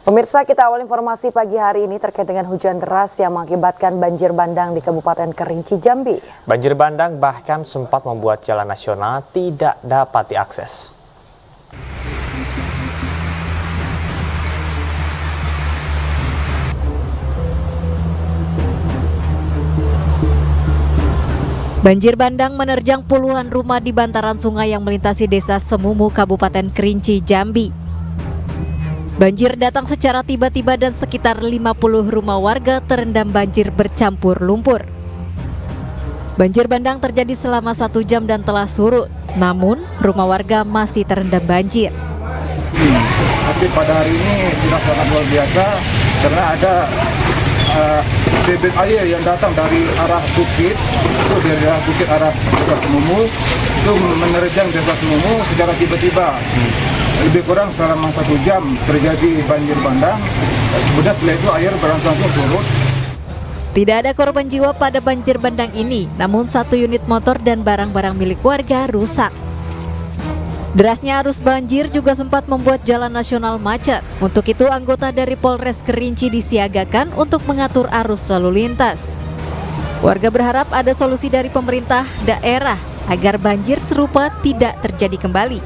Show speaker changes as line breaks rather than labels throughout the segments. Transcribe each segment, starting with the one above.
Pemirsa, kita awal informasi pagi hari ini terkait dengan hujan deras yang mengakibatkan banjir bandang di Kabupaten Kerinci, Jambi.
Banjir bandang bahkan sempat membuat jalan nasional tidak dapat diakses.
Banjir bandang menerjang puluhan rumah di bantaran sungai yang melintasi Desa Semumu, Kabupaten Kerinci, Jambi. Banjir datang secara tiba-tiba dan sekitar 50 rumah warga terendam banjir bercampur lumpur. Banjir bandang terjadi selama 1 jam dan telah surut, namun rumah warga masih terendam banjir.
Tapi pada hari ini sudah sangat luar biasa karena ada debit air yang datang dari arah bukit, itu dari arah bukit arah Desa Semumu, itu menerjang Desa Semumu secara tiba-tiba. Lebih kurang selama 1 jam terjadi banjir bandang, kemudian setelah itu air berangsur-angsur surut.
Tidak ada korban jiwa pada banjir bandang ini, namun 1 unit motor dan barang-barang milik warga rusak. Derasnya arus banjir juga sempat membuat jalan nasional macet. Untuk itu anggota dari Polres Kerinci disiagakan untuk mengatur arus lalu lintas. Warga berharap ada solusi dari pemerintah daerah agar banjir serupa tidak terjadi kembali.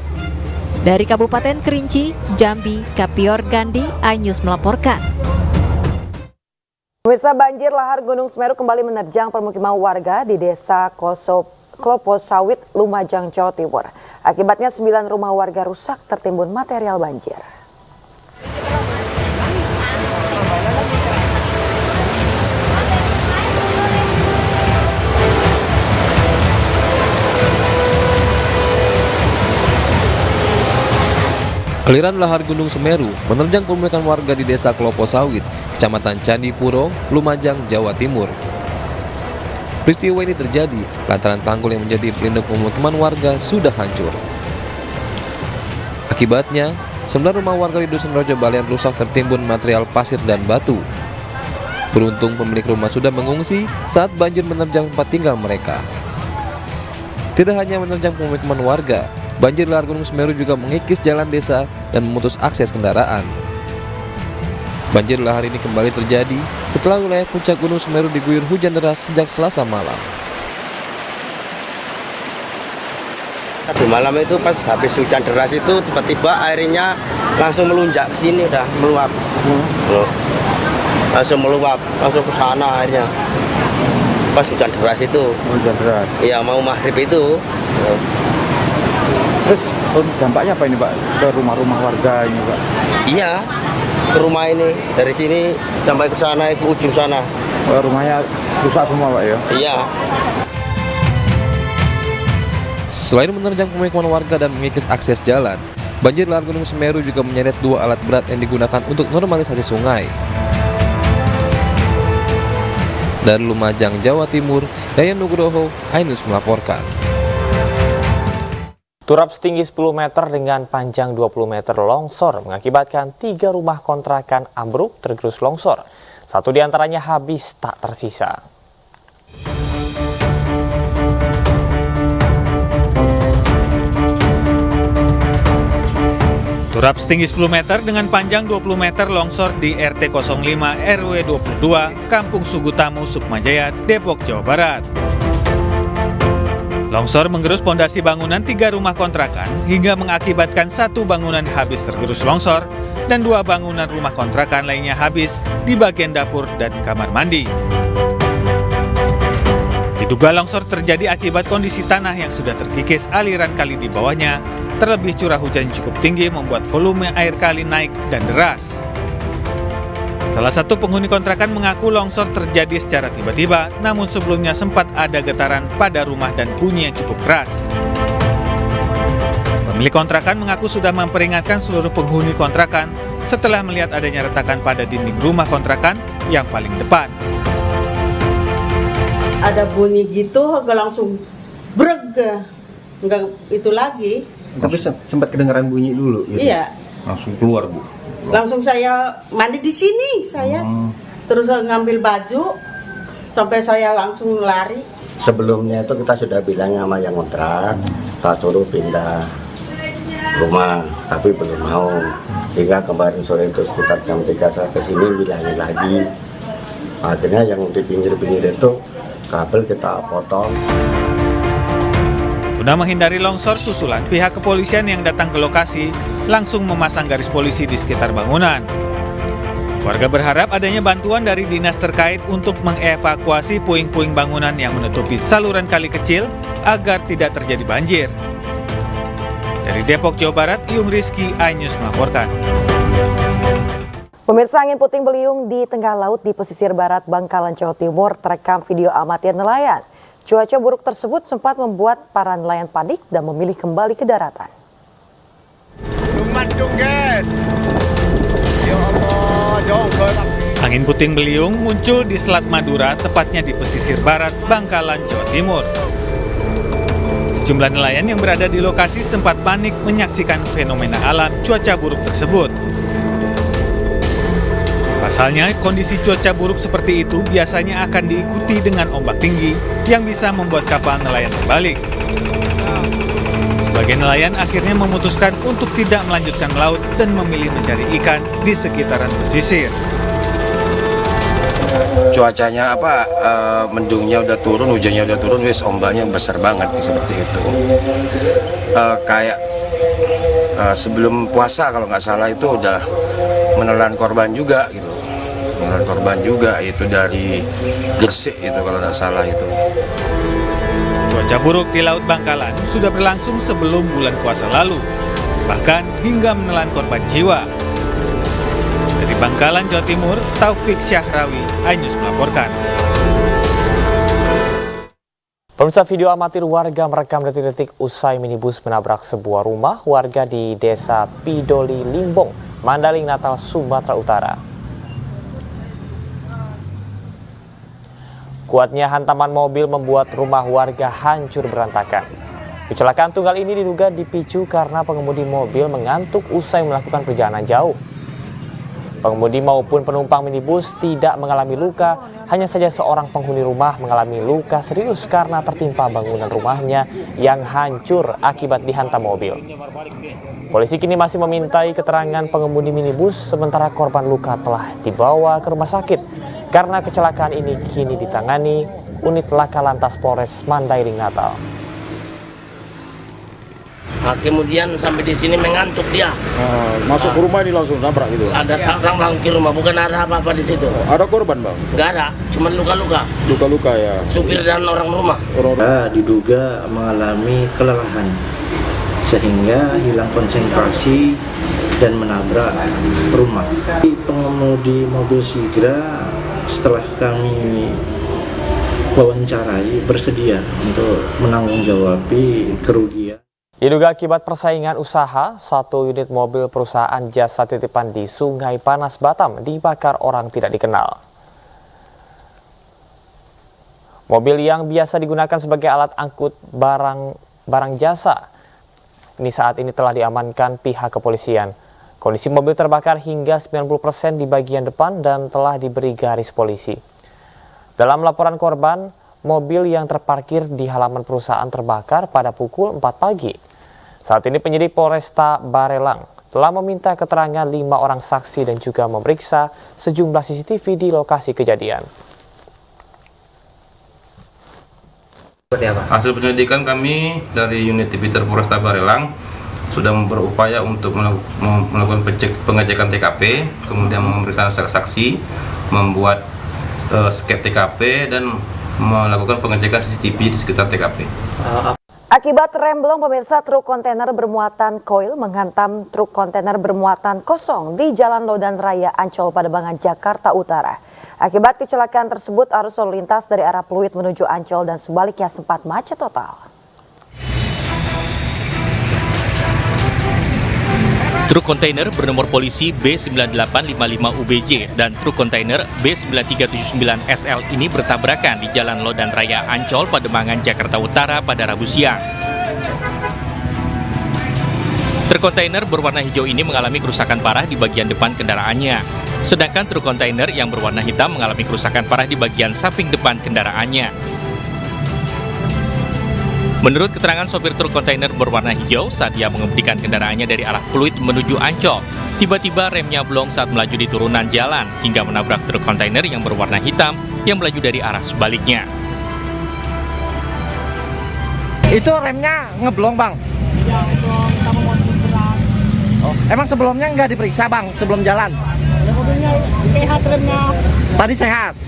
Dari Kabupaten Kerinci, Jambi, Kapior Gandhi, iNews melaporkan.
Pemirsa, banjir lahar Gunung Semeru kembali menerjang permukiman warga di Desa Klopo Sawit, Lumajang, Jawa Timur. Akibatnya 9 rumah warga rusak tertimbun material banjir.
Aliran lahar Gunung Semeru menerjang pemukiman warga di Desa Klopo Sawit, Kecamatan Candipuro, Lumajang, Jawa Timur. Peristiwa ini terjadi lantaran tanggul yang menjadi pelindung pemukiman warga sudah hancur. Akibatnya, 9 rumah warga di Dusun Rojo Balian rusak tertimbun material pasir dan batu. Beruntung pemilik rumah sudah mengungsi saat banjir menerjang tempat tinggal mereka. Tidak hanya menerjang pemukiman warga, banjir lahar Gunung Semeru juga mengikis jalan desa dan memutus akses kendaraan. Banjir lahar ini kembali terjadi setelah wilayah puncak Gunung Semeru diguyur hujan deras sejak Selasa malam.
Tadi malam itu pas habis hujan deras itu tiba-tiba airnya langsung melunjak ke sini, udah meluap. Langsung meluap, langsung ke sana airnya. Pas hujan deras itu.
Hujan deras.
Iya, mau maghrib itu.
Terus dampaknya apa ini, Pak, ke rumah-rumah warga ini, Pak?
Iya, ke rumah ini dari sini sampai ke sana, ke ujung sana.
Rumahnya rusak semua, Pak, ya?
Iya.
Selain menerjang pemukiman warga dan mengikis akses jalan, banjir lahar Gunung Semeru juga menyeret 2 alat berat yang digunakan untuk normalisasi sungai. Dari Lumajang, Jawa Timur, Yayan Nugroho, iNews melaporkan.
Turap setinggi 10 meter dengan panjang 20 meter longsor mengakibatkan 3 rumah kontrakan ambruk tergerus longsor. 1 diantaranya habis tak tersisa.
Turap setinggi 10 meter dengan panjang 20 meter longsor di RT 05 RW 22, Kampung Sugutamu, Sukmajaya, Depok, Jawa Barat. Longsor menggerus pondasi bangunan 3 rumah kontrakan hingga mengakibatkan 1 bangunan habis tergerus longsor dan 2 bangunan rumah kontrakan lainnya habis di bagian dapur dan kamar mandi. Diduga longsor terjadi akibat kondisi tanah yang sudah terkikis aliran kali di bawahnya, terlebih curah hujan cukup tinggi membuat volume air kali naik dan deras. Salah satu penghuni kontrakan mengaku longsor terjadi secara tiba-tiba, namun sebelumnya sempat ada getaran pada rumah dan bunyi yang cukup keras. Pemilik kontrakan mengaku sudah memperingatkan seluruh penghuni kontrakan setelah melihat adanya retakan pada dinding rumah kontrakan yang paling depan.
Ada bunyi gitu, agak langsung breg, enggak itu lagi.
Tapi sempat kedengaran bunyi dulu gitu?
Iya.
Langsung keluar, Bu?
Langsung saya mandi di sini, terus ngambil baju, sampai saya langsung lari.
Sebelumnya itu kita sudah bilang sama yang kontrak, kita suruh pindah rumah, tapi belum mau.
Hingga kemarin sore itu sekitar jam 3 saya kesini bilangin lagi. Akhirnya yang di pinggir-pinggir itu kabel kita potong.
Guna menghindari longsor susulan, pihak kepolisian yang datang ke lokasi langsung memasang garis polisi di sekitar bangunan. Warga berharap adanya bantuan dari dinas terkait untuk mengevakuasi puing-puing bangunan yang menutupi saluran kali kecil agar tidak terjadi banjir. Dari Depok, Jawa Barat, Iyung Rizky, iNews melaporkan.
Pemirsa, angin puting beliung di tengah laut di pesisir barat Bangkalan, Jawa Timur terekam video amatir nelayan. Cuaca buruk tersebut sempat membuat para nelayan panik dan memilih kembali ke daratan.
Angin puting beliung muncul di Selat Madura, tepatnya di pesisir barat Bangkalan, Jawa Timur. Sejumlah nelayan yang berada di lokasi sempat panik menyaksikan fenomena alam cuaca buruk tersebut. Pasalnya, kondisi cuaca buruk seperti itu biasanya akan diikuti dengan ombak tinggi yang bisa membuat kapal nelayan terbalik. Sebagian nelayan akhirnya memutuskan untuk tidak melanjutkan melaut dan memilih mencari ikan di sekitaran pesisir.
Cuacanya mendungnya udah turun, hujannya udah turun, wis ombaknya besar banget seperti itu. Kayak sebelum puasa kalau nggak salah itu udah menelan korban juga gitu. Menelan korban juga itu dari Gresik itu kalau nggak salah itu.
Cuaca buruk di Laut Bangkalan sudah berlangsung sebelum bulan puasa lalu, bahkan hingga menelan korban jiwa. Dari Bangkalan, Jawa Timur, Taufik Syahrawi, iNews melaporkan.
Pemirsa, video amatir warga merekam detik-detik usai minibus menabrak sebuah rumah warga di Desa Pidoli Limbong, Mandaling Natal, Sumatera Utara. Kuatnya hantaman mobil membuat rumah warga hancur berantakan. Kecelakaan tunggal ini diduga dipicu karena pengemudi mobil mengantuk usai melakukan perjalanan jauh. Pengemudi maupun penumpang minibus tidak mengalami luka, hanya saja seorang penghuni rumah mengalami luka serius karena tertimpa bangunan rumahnya yang hancur akibat dihantam mobil. Polisi kini masih memintai keterangan pengemudi minibus, sementara korban luka telah dibawa ke rumah sakit karena kecelakaan ini kini ditangani unit Laka Lantas Polres Mandailing Natal.
Kemudian sampai di sini mengantuk dia.
Masuk ke rumah ini langsung nabrak gitu.
Ada orang langsung ke rumah, bukan ada apa-apa di situ.
Ada korban, Bang?
Nggak ada, cuma luka-luka.
Luka-luka ya.
Supir dan orang rumah.
Diduga mengalami kelelahan sehingga hilang konsentrasi dan menabrak rumah. Pengemudi mobil Sigra setelah kami wawancarai bersedia untuk menanggung-jawabi kerugian.
Diduga akibat persaingan usaha, satu unit mobil perusahaan jasa titipan di Sungai Panas, Batam dibakar orang tidak dikenal. Mobil yang biasa digunakan sebagai alat angkut barang jasa ini saat ini telah diamankan pihak kepolisian. Kondisi mobil terbakar hingga 90% di bagian depan dan telah diberi garis polisi. Dalam laporan korban, mobil yang terparkir di halaman perusahaan terbakar pada pukul 4 pagi. Saat ini penyidik Polresta Barelang telah meminta keterangan 5 orang saksi dan juga memeriksa sejumlah CCTV di lokasi kejadian.
Hasil penyelidikan kami dari unit Tipiter Polresta Barelang sudah berupaya untuk melakukan pengecekan TKP, kemudian memeriksa saksi, membuat skep TKP dan melakukan pengecekan CCTV di sekitar TKP.
Akibat remblong, pemirsa, truk kontainer bermuatan koil menghantam truk kontainer bermuatan kosong di Jalan Lodan Raya Ancol, Pademangan, Jakarta Utara. Akibat kecelakaan tersebut, arus lalu lintas dari arah Pluit menuju Ancol dan sebaliknya sempat macet total.
Truk kontainer bernomor polisi B9855UBJ dan truk kontainer B9379SL ini bertabrakan di Jalan Lodan Raya Ancol, Pademangan, Jakarta Utara pada Rabu siang. Truk kontainer berwarna hijau ini mengalami kerusakan parah di bagian depan kendaraannya. Sedangkan truk kontainer yang berwarna hitam mengalami kerusakan parah di bagian samping depan kendaraannya. Menurut keterangan sopir truk kontainer berwarna hijau, saat ia mengemudikan kendaraannya dari arah Pluit menuju Ancol, tiba-tiba remnya blong saat melaju di turunan jalan hingga menabrak truk kontainer yang berwarna hitam yang melaju dari arah sebaliknya.
Itu remnya ngeblong, Bang?
Iya, ngeblong. Sama mobil berat.
Oh, emang sebelumnya nggak diperiksa, Bang, sebelum jalan?
Ya, mobilnya sehat remnya.
Tadi sehat?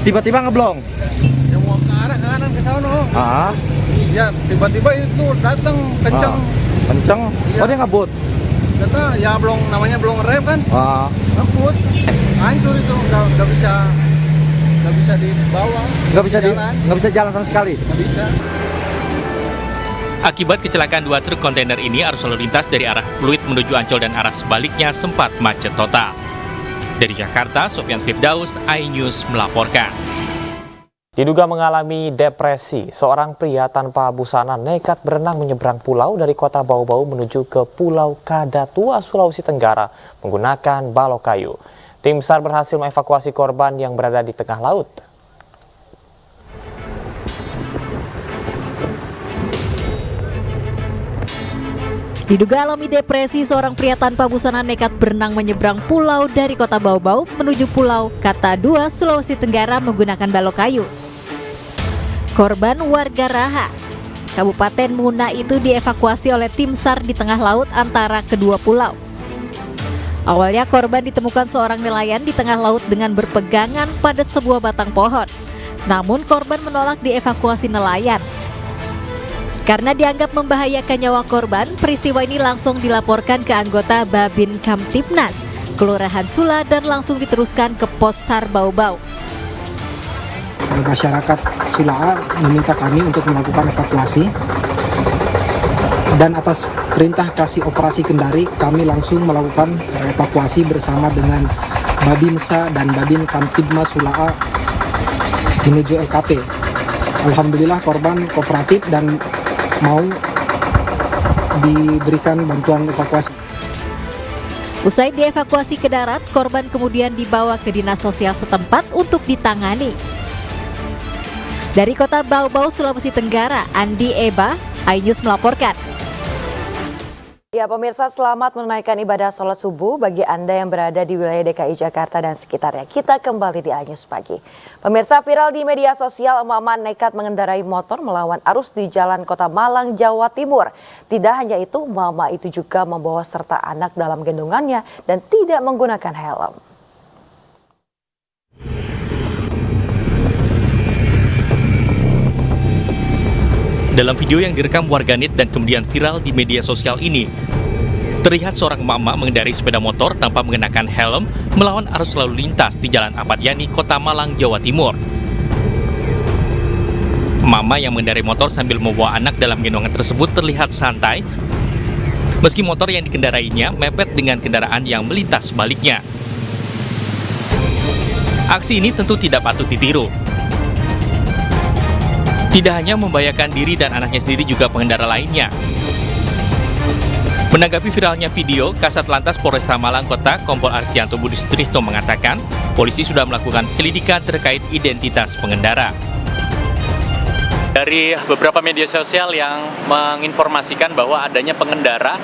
Tiba-tiba ngeblong?
Yang mau ke arah kanan ke sana.
Ah.
Ya, tiba-tiba itu datang kenceng.
Kenceng?
Ya.
Oh, dia ngebut?
Kata ya belum, namanya belum rem kan. Ngebut. Hancur itu, nggak bisa dibawa.
Nggak bisa jalan sama sekali?
Nggak bisa.
Akibat kecelakaan dua truk kontainer ini, arus lalu lintas dari arah Pluit menuju Ancol dan arah sebaliknya sempat macet total. Dari Jakarta, Sofyan Firdaus, iNews melaporkan.
Diduga mengalami depresi, seorang pria tanpa busana nekat berenang menyeberang pulau dari kota Bau-Bau menuju ke Pulau Kadatua, Sulawesi Tenggara menggunakan balok kayu. Tim SAR berhasil mengevakuasi korban yang berada di tengah laut.
Diduga alami depresi, seorang pria tanpa busana nekat berenang menyeberang pulau dari kota Bau-Bau menuju Pulau Kadatua, Sulawesi Tenggara menggunakan balok kayu. Korban warga Raha, Kabupaten Muna itu dievakuasi oleh tim SAR di tengah laut antara kedua pulau. Awalnya korban ditemukan seorang nelayan di tengah laut dengan berpegangan pada sebuah batang pohon. Namun korban menolak dievakuasi nelayan. Karena dianggap membahayakan nyawa korban, peristiwa ini langsung dilaporkan ke anggota Babin Kamtibnas, Kelurahan Sula, dan langsung diteruskan ke Pos SAR Bau-Bau.
Masyarakat Sula meminta kami untuk melakukan evakuasi, dan atas perintah Kasih Operasi Kendari kami langsung melakukan evakuasi bersama dengan Babinsa dan Babin Kamtibmas Sula menuju LKP. Alhamdulillah korban kooperatif dan mau diberikan bantuan evakuasi.
Usai dievakuasi ke darat, korban kemudian dibawa ke dinas sosial setempat untuk ditangani. Dari kota Bau-Bau, Sulawesi Tenggara, Andi Eba, iNews melaporkan.
Ya, pemirsa, selamat menunaikan ibadah sholat subuh bagi Anda yang berada di wilayah DKI Jakarta dan sekitarnya. Kita kembali di iNews Pagi. Pemirsa, viral di media sosial, emak-emak nekat mengendarai motor melawan arus di Jalan Kota Malang, Jawa Timur. Tidak hanya itu, emak-emak itu juga membawa serta anak dalam gendongannya dan tidak menggunakan helm.
Dalam video yang direkam warganet dan kemudian viral di media sosial ini, terlihat seorang emak-emak mengendarai sepeda motor tanpa mengenakan helm melawan arus lalu lintas di Jalan Ahmad Yani, Kota Malang, Jawa Timur. Emak-emak yang mengendarai motor sambil membawa anak dalam gendongan tersebut terlihat santai, meski motor yang dikendarainya mepet dengan kendaraan yang melintas sebaliknya. Aksi ini tentu tidak patut ditiru. Tidak hanya membahayakan diri dan anaknya sendiri, juga pengendara lainnya. Menanggapi viralnya video, Kasat Lantas Polresta Malang Kota, Kompol Aristianto Budi Sutrisno mengatakan, polisi sudah melakukan penyelidikan terkait identitas pengendara.
Dari beberapa media sosial yang menginformasikan bahwa adanya pengendara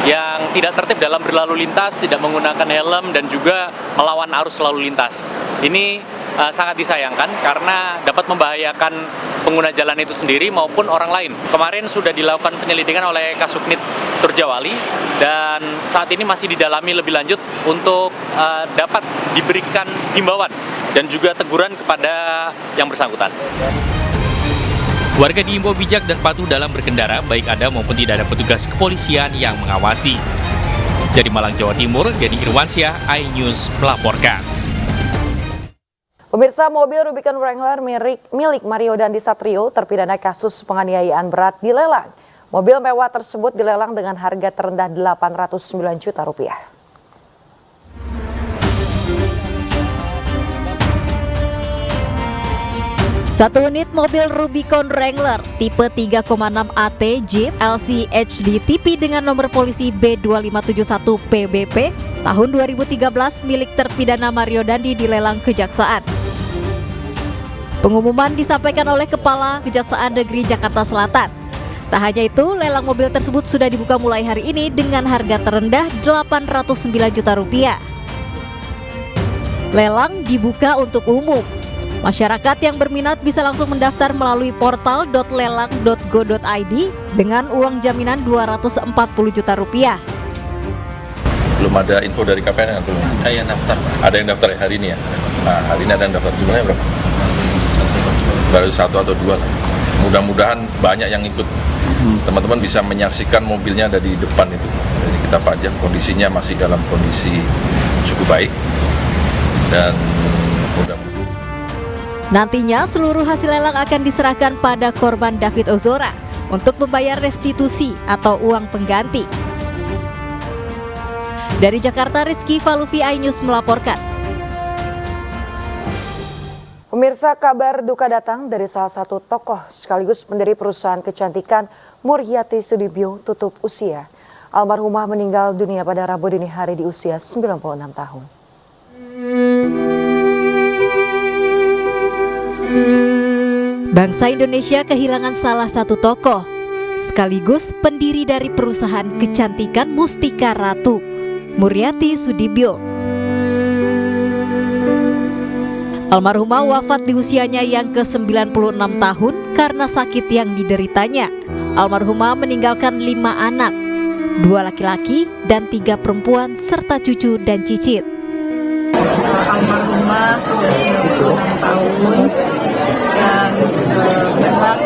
yang tidak tertib dalam berlalu lintas, tidak menggunakan helm, dan juga melawan arus lalu lintas. Ini sangat disayangkan karena dapat membahayakan pengguna jalan itu sendiri maupun orang lain. Kemarin sudah dilakukan penyelidikan oleh Kasubnit Turjawali dan saat ini masih didalami lebih lanjut untuk dapat diberikan himbauan dan juga teguran kepada yang bersangkutan.
Warga diimbau bijak dan patuh dalam berkendara, baik ada maupun tidak ada petugas kepolisian yang mengawasi. Dari Malang, Jawa Timur, Dedi Irwansyah, iNews melaporkan.
Pemirsa, mobil Rubicon Wrangler milik Mario Dandi Satrio terpidana kasus penganiayaan berat dilelang. Mobil mewah tersebut dilelang dengan harga terendah Rp809 juta.
Satu unit mobil Rubicon Wrangler tipe 3,6 AT Jeep LC HD TP dengan nomor polisi B2571 PBP tahun 2013 milik terpidana Mario Dandi dilelang Kejaksaan. Pengumuman disampaikan oleh Kepala Kejaksaan Negeri Jakarta Selatan, Tak hanya itu, lelang mobil tersebut sudah dibuka mulai hari ini dengan harga terendah Rp809 juta. Lelang dibuka untuk umum. Masyarakat yang berminat bisa langsung mendaftar melalui portal.lelang.go.id dengan uang jaminan Rp240 juta.
Belum ada info dari KPN belum? Ada yang daftar. Ada yang daftar hari ini ya? Nah, hari ini ada yang daftar. Jumlahnya berapa? Baru 1 atau 2 lah. Mudah-mudahan banyak yang ikut. Teman-teman bisa menyaksikan mobilnya ada di depan itu. Jadi kita pajak, kondisinya masih dalam kondisi cukup baik. Dan mudah-mudahan
nantinya seluruh hasil lelang akan diserahkan pada korban David Ozora untuk membayar restitusi atau uang pengganti. Dari Jakarta, Rizky Falufi, iNews melaporkan.
Pemirsa, kabar duka datang dari salah satu tokoh sekaligus pendiri perusahaan kecantikan Muryati Sudibyo tutup usia. Almarhumah meninggal dunia pada Rabu dini hari di usia 96 tahun.
Bangsa Indonesia kehilangan salah satu tokoh, sekaligus pendiri dari perusahaan kecantikan Mustika Ratu, Muryati Sudibyo. Almarhumah wafat di usianya yang ke-96 tahun karena sakit yang dideritanya. Almarhumah meninggalkan 5 anak, 2 laki-laki dan 3 perempuan serta cucu dan cicit.
Almarhumah sudah 96 tahun dan memang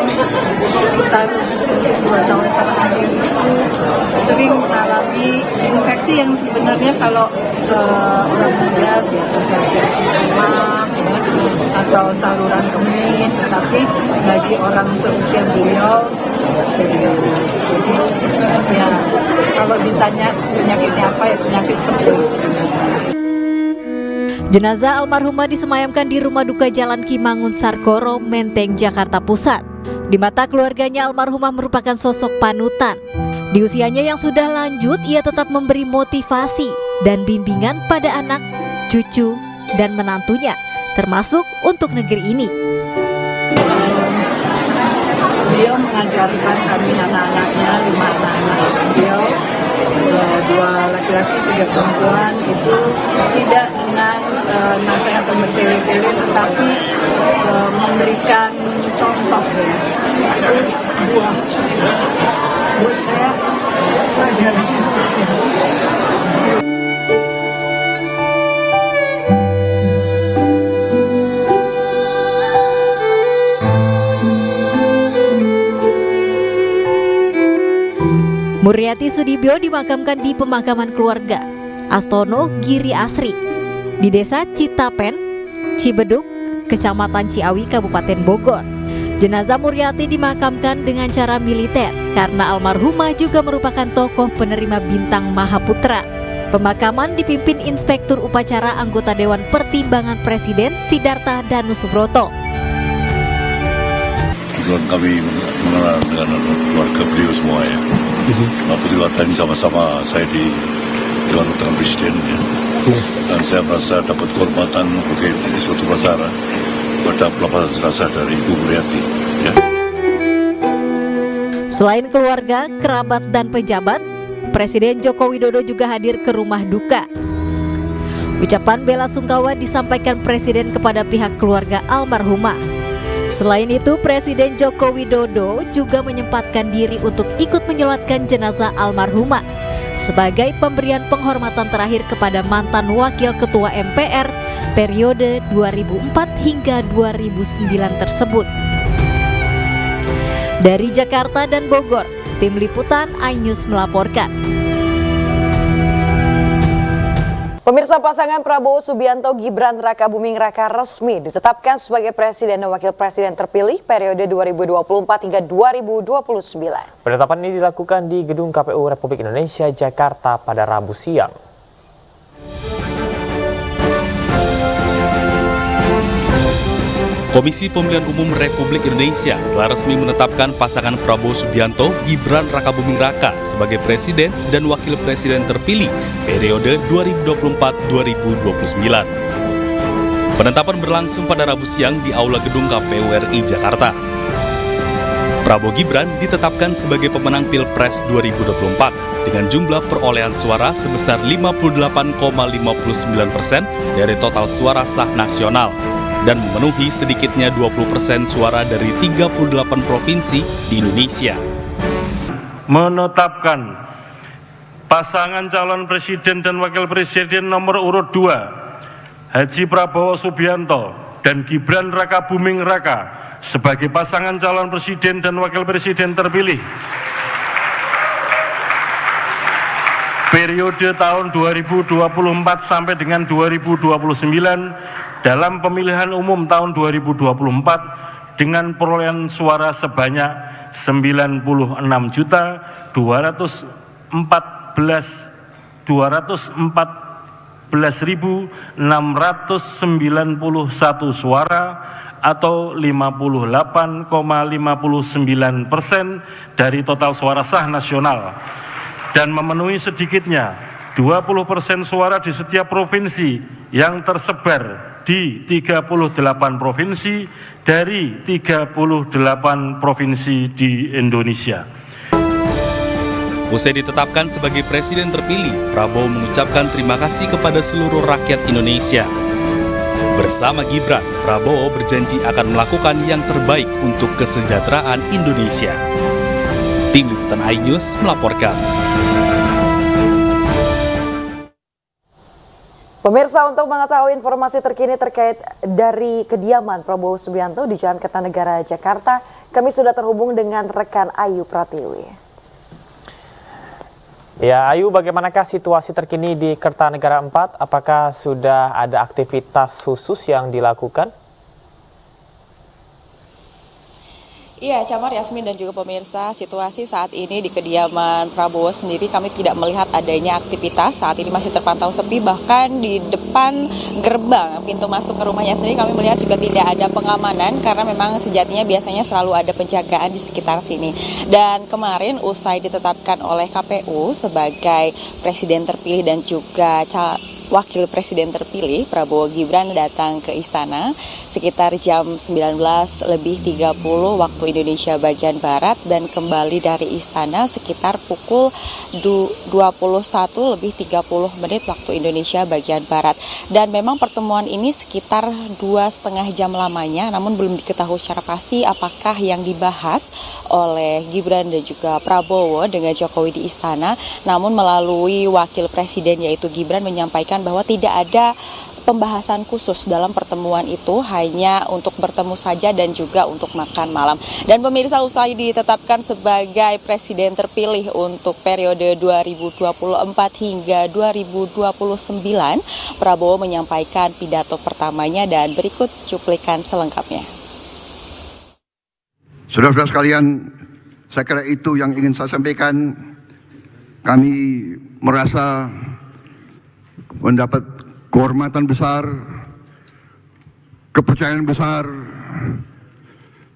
sekitar 2 tahun terakhir itu sering mengalami infeksi yang sebenarnya kalau orang muda biasa saja demam atau saluran kemih, tetapi bagi orang seusia beliau serius. Jadi ya kalau ditanya penyakitnya apa, ya penyakit serius.
Jenazah almarhumah disemayamkan di Rumah Duka Jalan Kimangun Sarkoro, Menteng, Jakarta Pusat. Di mata keluarganya, almarhumah merupakan sosok panutan. Di usianya yang sudah lanjut, ia tetap memberi motivasi dan bimbingan pada anak, cucu, dan menantunya, termasuk untuk negeri ini.
Beliau mengajarkan kami anak-anaknya, 5 anak-anak beliau, 2 laki-laki, 3 perempuan, itu tidak dengan nasihat yang bertele-tele, tetapi memberikan contoh. Terus buat saya pelajaran biasa.
Muryati Sudibyo dimakamkan di pemakaman keluarga Astono Giri Asri di Desa Citapen, Cibeduk, Kecamatan Ciawi, Kabupaten Bogor. Jenazah Muryati dimakamkan dengan cara militer karena almarhumah juga merupakan tokoh penerima bintang Mahaputra. Pemakaman dipimpin Inspektur Upacara Anggota Dewan Pertimbangan Presiden Sidarta Danusubroto.
Kebetulan kami mengenal dengan keluarga beliau semua ya. Bapak juga tadi sama-sama saya di Dewan Pertimbangan Presiden ya. Dan saya merasa dapat kehormatan sebagai Inspektur Upacara pada pelepasan jenazah dari Ibu Muryati ya.
Selain keluarga, kerabat, dan pejabat, Presiden Joko Widodo juga hadir ke rumah duka. Ucapan bela sungkawa disampaikan Presiden kepada pihak keluarga almarhumah. Selain itu, Presiden Joko Widodo juga menyempatkan diri untuk ikut menyolatkan jenazah almarhumah sebagai pemberian penghormatan terakhir kepada mantan Wakil Ketua MPR periode 2004 hingga 2009 tersebut. Dari Jakarta dan Bogor, tim liputan iNews melaporkan.
Pemirsa, pasangan Prabowo Subianto Gibran Rakabuming Raka resmi ditetapkan sebagai Presiden dan Wakil Presiden terpilih periode 2024 hingga 2029.
Penetapan ini dilakukan di Gedung KPU Republik Indonesia, Jakarta pada Rabu siang.
Komisi Pemilihan Umum Republik Indonesia telah resmi menetapkan pasangan Prabowo Subianto Gibran Rakabuming Raka sebagai Presiden dan Wakil Presiden terpilih periode 2024-2029. Penetapan berlangsung pada Rabu siang di Aula Gedung KPU RI Jakarta. Prabowo Gibran ditetapkan sebagai pemenang Pilpres 2024 dengan jumlah perolehan suara sebesar 58,59% dari total suara sah nasional dan memenuhi sedikitnya 20% suara dari 38 provinsi di Indonesia.
Menetapkan pasangan calon presiden dan wakil presiden nomor urut 2 Haji Prabowo Subianto dan Gibran Rakabuming Raka sebagai pasangan calon presiden dan wakil presiden terpilih periode tahun 2024 sampai dengan 2029 dalam pemilihan umum tahun 2024 dengan perolehan suara sebanyak 214.691 suara atau 58,59% dari total suara sah nasional dan memenuhi sedikitnya 20% suara di setiap provinsi yang tersebar di 38 provinsi dari 38 provinsi di Indonesia.
Usai ditetapkan sebagai presiden terpilih, Prabowo mengucapkan terima kasih kepada seluruh rakyat Indonesia. Bersama Gibran, Prabowo berjanji akan melakukan yang terbaik untuk kesejahteraan Indonesia. Tim Liputan iNews melaporkan.
Pemirsa, untuk mengetahui informasi terkini terkait dari kediaman Prabowo Subianto di Jalan Kertanegara, Jakarta, kami sudah terhubung dengan rekan Ayu Pratiwi.
Ya, Ayu, bagaimanakah situasi terkini di Kertanegara 4? Apakah sudah ada aktivitas khusus yang dilakukan?
Iya, Camar, Yasmin dan juga pemirsa, situasi saat ini di kediaman Prabowo sendiri kami tidak melihat adanya aktivitas. Saat ini masih terpantau sepi, bahkan di depan gerbang pintu masuk ke rumahnya sendiri kami melihat juga tidak ada pengamanan karena memang sejatinya biasanya selalu ada penjagaan di sekitar sini. Dan kemarin usai ditetapkan oleh KPU sebagai presiden terpilih dan juga wakil presiden terpilih, Prabowo Gibran datang ke istana sekitar jam 19.30 waktu Indonesia bagian Barat dan kembali dari istana sekitar pukul 21.30 waktu Indonesia bagian Barat. Dan memang pertemuan ini sekitar 2,5 jam lamanya, namun belum diketahui secara pasti apakah yang dibahas oleh Gibran dan juga Prabowo dengan Jokowi di istana. Namun melalui wakil presiden yaitu Gibran menyampaikan bahwa tidak ada pembahasan khusus dalam pertemuan itu, hanya untuk bertemu saja dan juga untuk makan malam. Dan pemirsa, usai ditetapkan sebagai presiden terpilih untuk periode 2024 hingga 2029, Prabowo menyampaikan pidato pertamanya dan berikut cuplikan selengkapnya.
Saudara-saudara sekalian, saya kira itu yang ingin saya sampaikan. Kami merasa mendapat kehormatan besar, kepercayaan besar.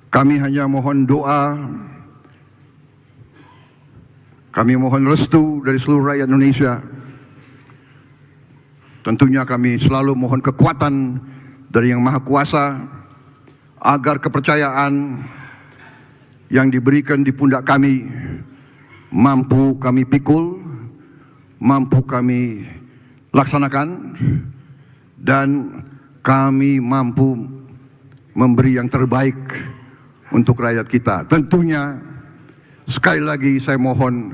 Kami hanya mohon doa, kami mohon restu dari seluruh rakyat Indonesia. Tentunya kami selalu mohon kekuatan dari Yang Maha Kuasa agar kepercayaan yang diberikan di pundak kami mampu kami pikul, mampu kami laksanakan, dan kami mampu memberi yang terbaik untuk rakyat kita. Tentunya sekali lagi saya mohon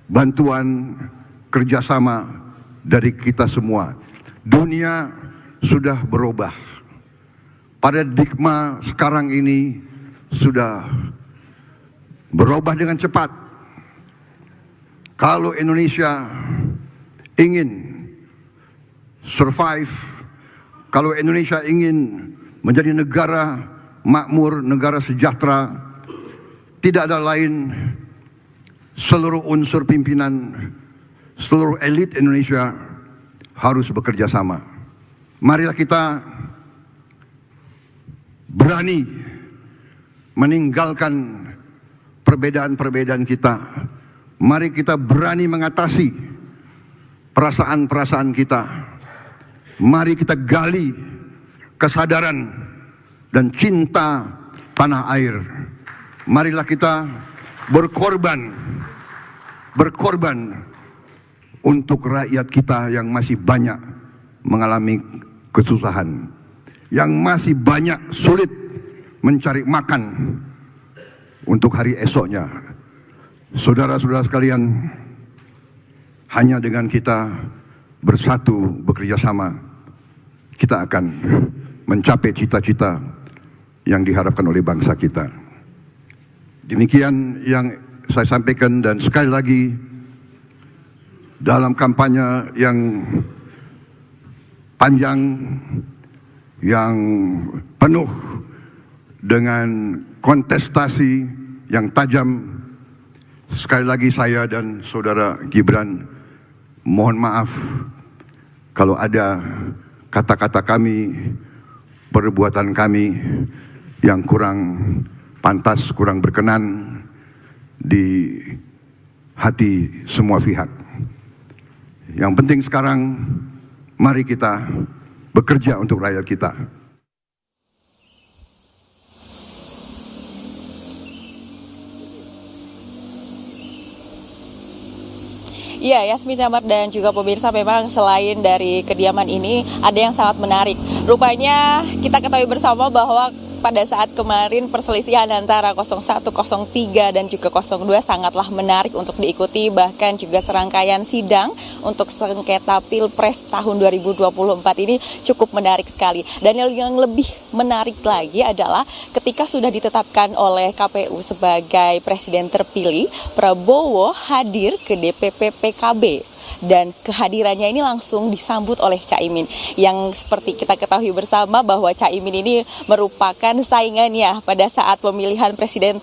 bantuan kerjasama dari kita semua. Dunia sudah berubah. Paradigma sekarang ini sudah berubah dengan cepat. Kalau Indonesia ingin survive, kalau Indonesia ingin menjadi negara makmur, negara sejahtera, tidak ada lain seluruh unsur pimpinan, seluruh elit Indonesia harus bekerja sama. Marilah kita berani meninggalkan perbedaan-perbedaan kita. Mari kita berani mengatasi perasaan-perasaan kita. Mari kita gali kesadaran dan cinta tanah air. marilah kita berkorban untuk rakyat kita yang masih banyak mengalami kesusahan, yang masih banyak sulit mencari makan untuk hari esoknya. Saudara-saudara sekalian, hanya dengan kita bersatu, bekerja sama, kita akan mencapai cita-cita yang diharapkan oleh bangsa kita. Demikian yang saya sampaikan, dan sekali lagi dalam kampanye yang panjang, yang penuh dengan kontestasi yang tajam, sekali lagi saya dan saudara Gibran mohon maaf kalau ada kata-kata kami, perbuatan kami yang kurang pantas, kurang berkenan di hati semua pihak. Yang penting sekarang, mari kita bekerja untuk rakyat kita.
Iya, Yasmin, Camar, dan juga pemirsa, memang selain dari kediaman ini ada yang sangat menarik. Rupanya kita ketahui bersama bahwa pada saat kemarin perselisihan antara 01, 03 dan juga 02 sangatlah menarik untuk diikuti, bahkan juga serangkaian sidang untuk sengketa Pilpres tahun 2024 ini cukup menarik sekali. Dan yang lebih menarik lagi adalah ketika sudah ditetapkan oleh KPU sebagai presiden terpilih, Prabowo hadir ke DPP PKB. Dan kehadirannya ini langsung disambut oleh Caimin, yang seperti kita ketahui bersama bahwa Caimin ini merupakan saingannya pada saat pemilihan presiden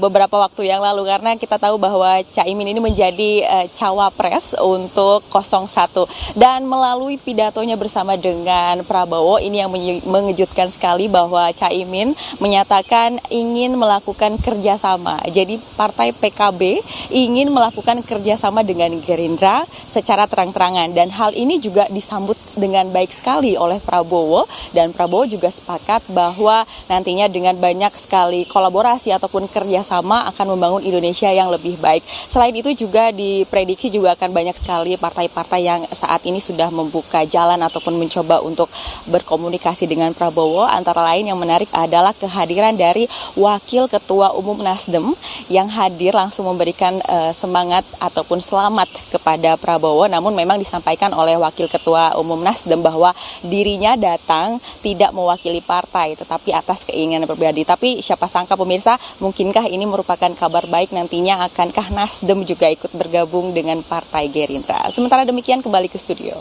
beberapa waktu yang lalu, karena kita tahu bahwa Caimin ini menjadi cawapres untuk 01. Dan melalui pidatonya bersama dengan Prabowo ini yang mengejutkan sekali, bahwa Caimin menyatakan ingin melakukan kerjasama. Jadi partai PKB ingin melakukan kerjasama dengan Gerindra secara terang-terangan, dan hal ini juga disambut dengan baik sekali oleh Prabowo, dan Prabowo juga sepakat bahwa nantinya dengan banyak sekali kolaborasi ataupun kerjasama akan membangun Indonesia yang lebih baik. Selain itu juga diprediksi juga akan banyak sekali partai-partai yang saat ini sudah membuka jalan ataupun mencoba untuk berkomunikasi dengan Prabowo. Antara lain yang menarik adalah kehadiran dari Wakil Ketua Umum Nasdem yang hadir langsung memberikan semangat ataupun selamat kepada Prabowo. Namun memang disampaikan oleh Wakil Ketua Umum Nasdem bahwa dirinya datang tidak mewakili partai tetapi atas keinginan pribadi. Tapi siapa sangka pemirsa, mungkinkah ini merupakan kabar baik, nantinya akankah Nasdem juga ikut bergabung dengan Partai Gerindra? Sementara demikian, kembali ke studio.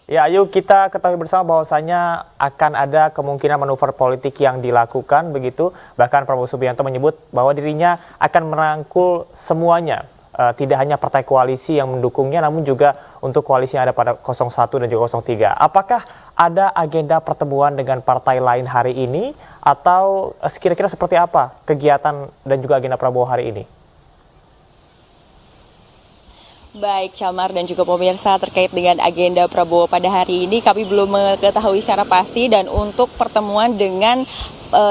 Ya, Ayu, kita ketahui bersama bahwasanya akan ada kemungkinan manuver politik yang dilakukan begitu. Bahkan Prabowo Subianto menyebut bahwa dirinya akan merangkul semuanya. Tidak hanya partai koalisi yang mendukungnya, namun juga untuk koalisi yang ada pada 01 dan juga 03. Apakah ada agenda pertemuan dengan partai lain hari ini, atau kira-kira seperti apa kegiatan dan juga agenda Prabowo hari ini?
Baik, Camar dan juga pemirsa, terkait dengan agenda Prabowo pada hari ini kami belum mengetahui secara pasti, dan untuk pertemuan dengan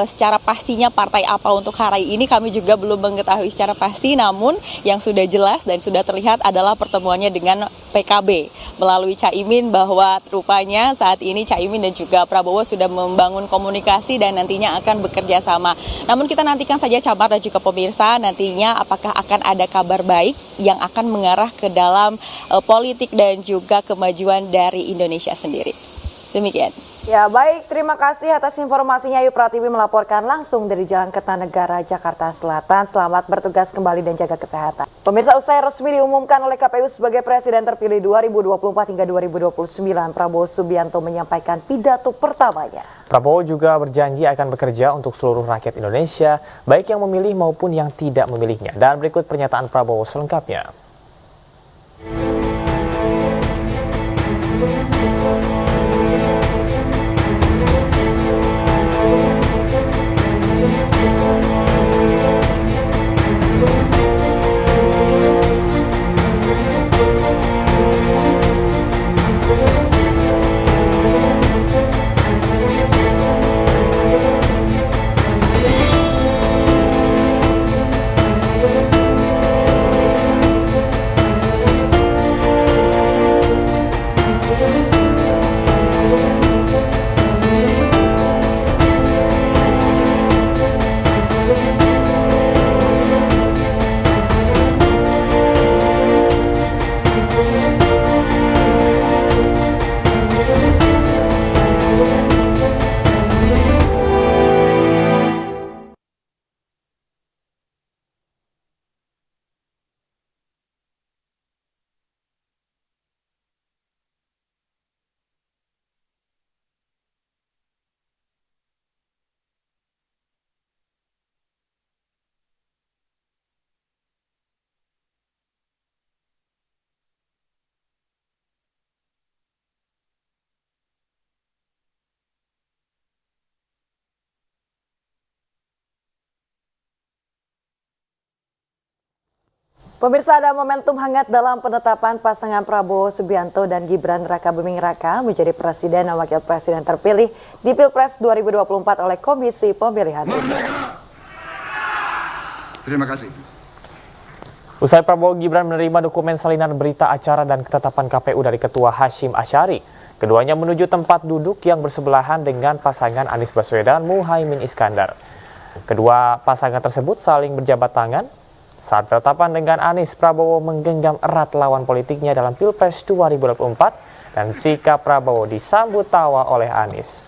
secara pastinya partai apa untuk hari ini kami juga belum mengetahui secara pasti. Namun yang sudah jelas dan sudah terlihat adalah pertemuannya dengan PKB melalui Caimin, bahwa rupanya saat ini Caimin dan juga Prabowo sudah membangun komunikasi dan nantinya akan bekerja sama. Namun kita nantikan saja, Camar dan juga pemirsa, nantinya apakah akan ada kabar baik yang akan mengarah ke dalam politik dan juga kemajuan dari Indonesia sendiri. Demikian.
Ya, baik, terima kasih atas informasinya. Ayu Pratiwi melaporkan langsung dari Jalan Kertanegara, Jakarta Selatan. Selamat bertugas kembali dan jaga kesehatan. Pemirsa, usai resmi diumumkan oleh KPU sebagai Presiden terpilih 2024 hingga 2029, Prabowo Subianto menyampaikan pidato pertamanya.
Prabowo juga berjanji akan bekerja untuk seluruh rakyat Indonesia, baik yang memilih maupun yang tidak memilihnya. Dan berikut pernyataan Prabowo selengkapnya.
Pemirsa, ada momentum hangat dalam penetapan pasangan Prabowo Subianto dan Gibran Rakabuming Raka menjadi presiden dan wakil presiden terpilih di Pilpres 2024 oleh Komisi Pemilihan Umum.
Terima kasih.
Usai Prabowo Gibran menerima dokumen salinan berita acara dan ketetapan KPU dari Ketua Hashim Asyari, keduanya menuju tempat duduk yang bersebelahan dengan pasangan Anies Baswedan Muhaimin Iskandar. Kedua pasangan tersebut saling berjabat tangan. Saat berhadapan dengan Anies, Prabowo menggenggam erat lawan politiknya dalam Pilpres 2024 dan sikap Prabowo disambut tawa oleh Anies.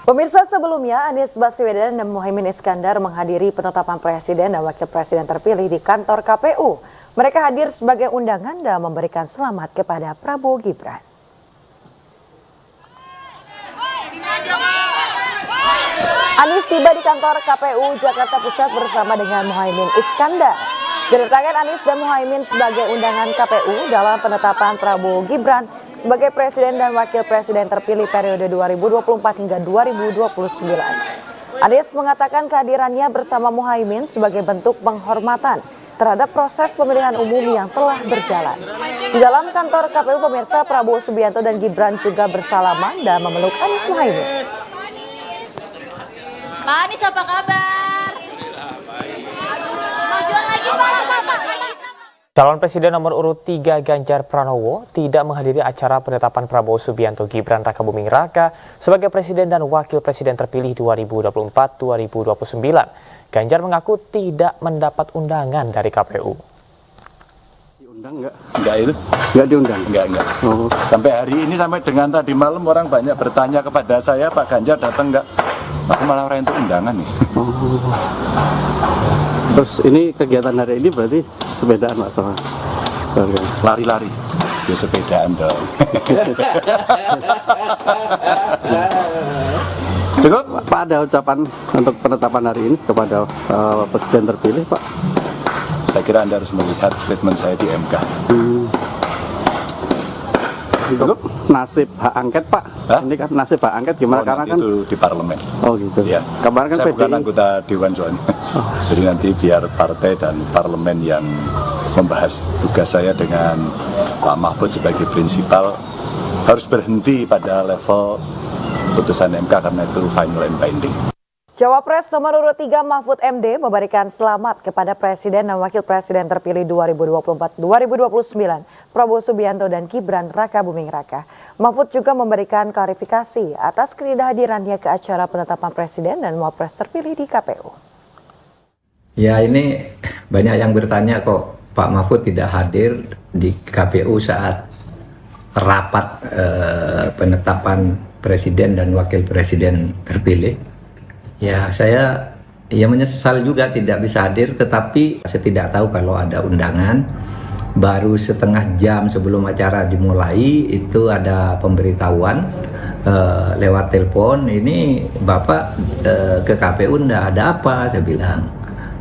Pemirsa, sebelumnya Anies Baswedan dan Muhaimin Iskandar menghadiri penetapan presiden dan wakil presiden terpilih di kantor KPU. Mereka hadir sebagai undangan dan memberikan selamat kepada Prabowo Gibran. Anies tiba di kantor KPU Jakarta Pusat bersama dengan Muhaimin Iskandar. Kedatangan Anies dan Muhaimin sebagai undangan KPU dalam penetapan Prabowo Gibran sebagai presiden dan wakil presiden terpilih periode 2024 hingga 2029. Anies mengatakan kehadirannya bersama Muhaimin sebagai bentuk penghormatan terhadap proses pemilihan umum yang telah berjalan. Di dalam kantor KPU, pemirsa, Prabowo Subianto dan Gibran juga bersalaman dan memeluk Anies Muhaimin.
Pak Anies, apa kabar? Majuan lagi Pak.
Calon Presiden nomor urut 3 Ganjar Pranowo tidak menghadiri acara penetapan Prabowo Subianto Gibran Rakabuming Raka sebagai Presiden dan Wakil Presiden terpilih 2024-2029. Ganjar mengaku tidak mendapat undangan dari KPU.
Diundang enggak itu? Enggak diundang? Enggak. Oh. Sampai hari ini, sampai dengan tadi malam orang banyak bertanya kepada saya, Pak Ganjar datang enggak? Aku malah orang itu undangan nih. Oh. Terus ini kegiatan hari ini berarti sepedaan Pak sama keluarga? Lari-lari. Ya sepedaan dong. Cukup? Pak, ada ucapan untuk penetapan hari ini kepada Presiden terpilih, Pak? Saya kira Anda harus melihat statement saya di MK. Untuk nasib hak angket, Pak? Hah? Ini kan nasib hak angket gimana? Karena kan itu di parlemen. Oh gitu. Ya. Kemarin kan saya bukan anggota Dewan soalnya. Oh. Jadi nanti biar partai dan parlemen yang membahas. Tugas saya dengan Pak Mahfud sebagai prinsipal harus berhenti pada level putusan MK karena itu final and binding.
Cawapres nomor urut 3 Mahfud MD memberikan selamat kepada Presiden dan Wakil Presiden terpilih 2024-2029 Prabowo Subianto dan Gibran Rakabuming Raka. Mahfud juga memberikan klarifikasi atas ketidakhadirannya ke acara penetapan Presiden dan Wapres terpilih di KPU.
Ya, ini banyak yang bertanya kok Pak Mahfud tidak hadir di KPU saat rapat penetapan Presiden dan Wakil Presiden terpilih. Ya, saya menyesal juga tidak bisa hadir, tetapi saya tidak tahu kalau ada undangan. Baru setengah jam sebelum acara dimulai itu ada pemberitahuan lewat telepon, ini Bapak ke KPU enggak ada apa, saya bilang.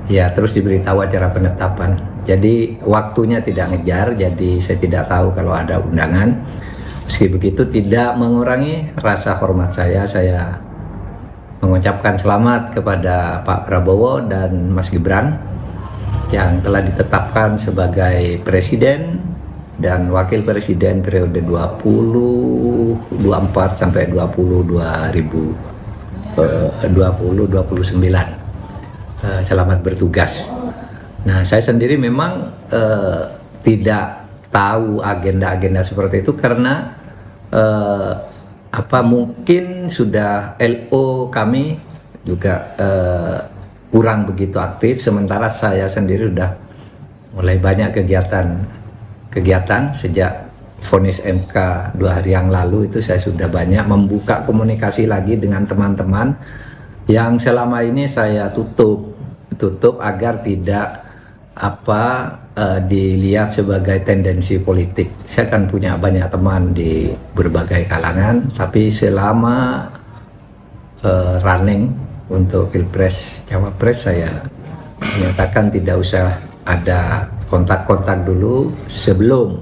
Ya, terus diberitahu acara penetapan. Jadi waktunya tidak ngejar, jadi saya tidak tahu kalau ada undangan. Meski begitu tidak mengurangi rasa hormat saya mengucapkan selamat kepada Pak Prabowo dan Mas Gibran yang telah ditetapkan sebagai Presiden dan Wakil Presiden periode 2024 sampai 2029. Selamat bertugas. Nah, saya sendiri memang tidak tahu agenda-agenda seperti itu karena mungkin sudah LO kami juga kurang begitu aktif, sementara saya sendiri sudah mulai banyak kegiatan sejak vonis MK 2 hari yang lalu. Itu saya sudah banyak membuka komunikasi lagi dengan teman-teman yang selama ini saya tutup agar tidak dilihat sebagai tendensi politik. Saya kan punya banyak teman di berbagai kalangan, tapi selama running untuk Pilpres Cawapres saya menyatakan tidak usah ada kontak-kontak dulu sebelum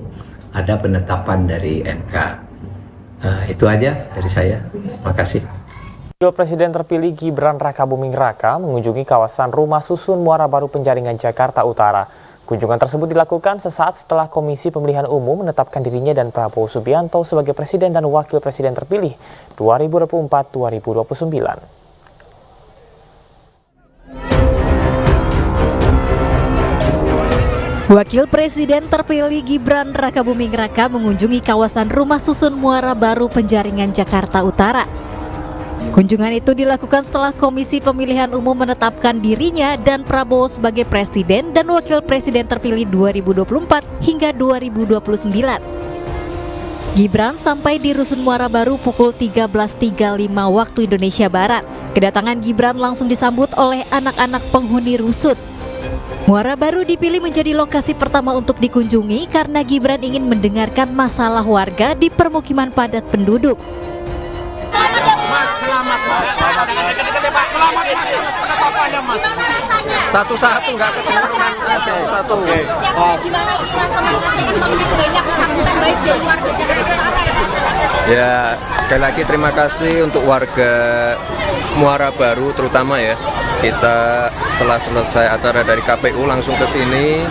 ada penetapan dari MK. Itu aja dari saya. Terima kasih.
Wakil Presiden terpilih Gibran Rakabuming Raka mengunjungi kawasan Rumah Susun Muara Baru Penjaringan Jakarta Utara. Kunjungan tersebut dilakukan sesaat setelah Komisi Pemilihan Umum menetapkan dirinya dan Prabowo Subianto sebagai Presiden dan Wakil Presiden terpilih 2024-2029.
Wakil Presiden terpilih Gibran Rakabuming Raka mengunjungi kawasan Rumah Susun Muara Baru Penjaringan Jakarta Utara. Kunjungan itu dilakukan setelah Komisi Pemilihan Umum menetapkan dirinya dan Prabowo sebagai Presiden dan Wakil Presiden terpilih 2024 hingga 2029. Gibran sampai di Rusun Muara Baru pukul 13.35 waktu Indonesia Barat. Kedatangan Gibran langsung disambut oleh anak-anak penghuni rusun. Muara Baru dipilih menjadi lokasi pertama untuk dikunjungi karena Gibran ingin mendengarkan masalah warga di permukiman padat penduduk.
Mas, selamat mas. Selamat mas. Kenapa Anda mas? Satu-satu nggak kedengeran. Satu-satu.
Gimana ini mas semangatnya kan mengingat banyak sambutan baik dari warga Jakarta Utara ya?
Ya, sekali lagi terima kasih untuk warga Muara Baru terutama ya. Kita setelah selesai acara dari KPU langsung ke sini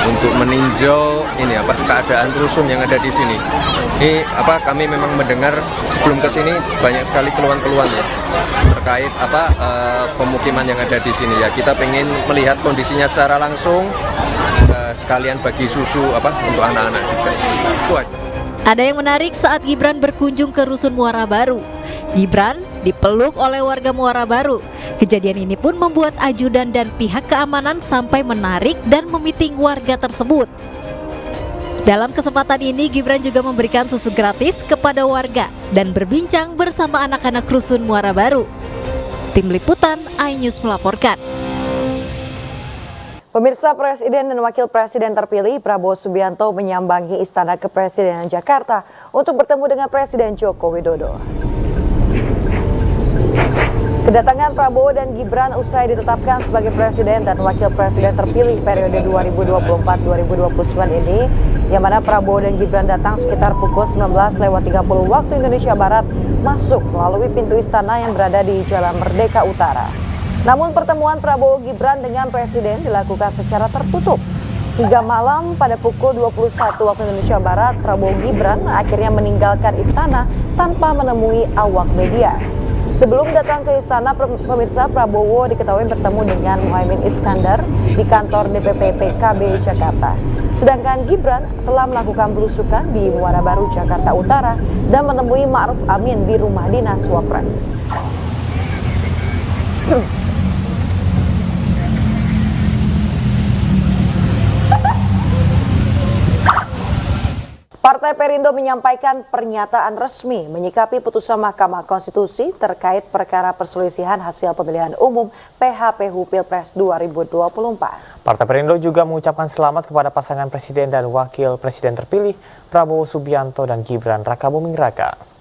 untuk meninjau keadaan rusun yang ada di sini. Kami memang mendengar sebelum ke sini banyak sekali keluhan-keluhan ya terkait pemukiman yang ada di sini ya. Kita pengen melihat kondisinya secara langsung sekalian bagi susu untuk anak-anak juga.
Ada yang menarik saat Gibran berkunjung ke Rusun Muara Baru. Gibran dipeluk oleh warga Muara Baru. Kejadian ini pun membuat ajudan dan pihak keamanan sampai menarik dan memiting warga tersebut. Dalam kesempatan ini, Gibran juga memberikan susu gratis kepada warga dan berbincang bersama anak-anak Rusun Muara Baru. Tim Liputan iNews melaporkan.
Pemirsa, Presiden dan Wakil Presiden terpilih Prabowo Subianto menyambangi Istana Kepresidenan Jakarta untuk bertemu dengan Presiden Joko Widodo. Kedatangan Prabowo dan Gibran usai ditetapkan sebagai Presiden dan Wakil Presiden terpilih periode 2024-2029 ini, yang mana Prabowo dan Gibran datang sekitar pukul 19.30 waktu Indonesia Barat, masuk melalui pintu istana yang berada di Jalan Merdeka Utara. Namun pertemuan Prabowo Gibran dengan Presiden dilakukan secara tertutup. Hingga malam pada pukul 21 waktu Indonesia Barat, Prabowo Gibran akhirnya meninggalkan istana tanpa menemui awak media. Sebelum datang ke istana, pemirsa, Prabowo diketahui bertemu dengan Muhaimin Iskandar di kantor DPP PKB Jakarta. Sedangkan Gibran telah melakukan belusukan di Muara Baru Jakarta Utara dan menemui Ma'ruf Amin di rumah dinas Wapres. Partai Perindo menyampaikan pernyataan resmi menyikapi putusan Mahkamah Konstitusi terkait perkara perselisihan hasil pemilihan umum PHPU Pilpres 2024.
Partai Perindo juga mengucapkan selamat kepada pasangan Presiden dan Wakil Presiden terpilih Prabowo Subianto dan Gibran Rakabuming Raka.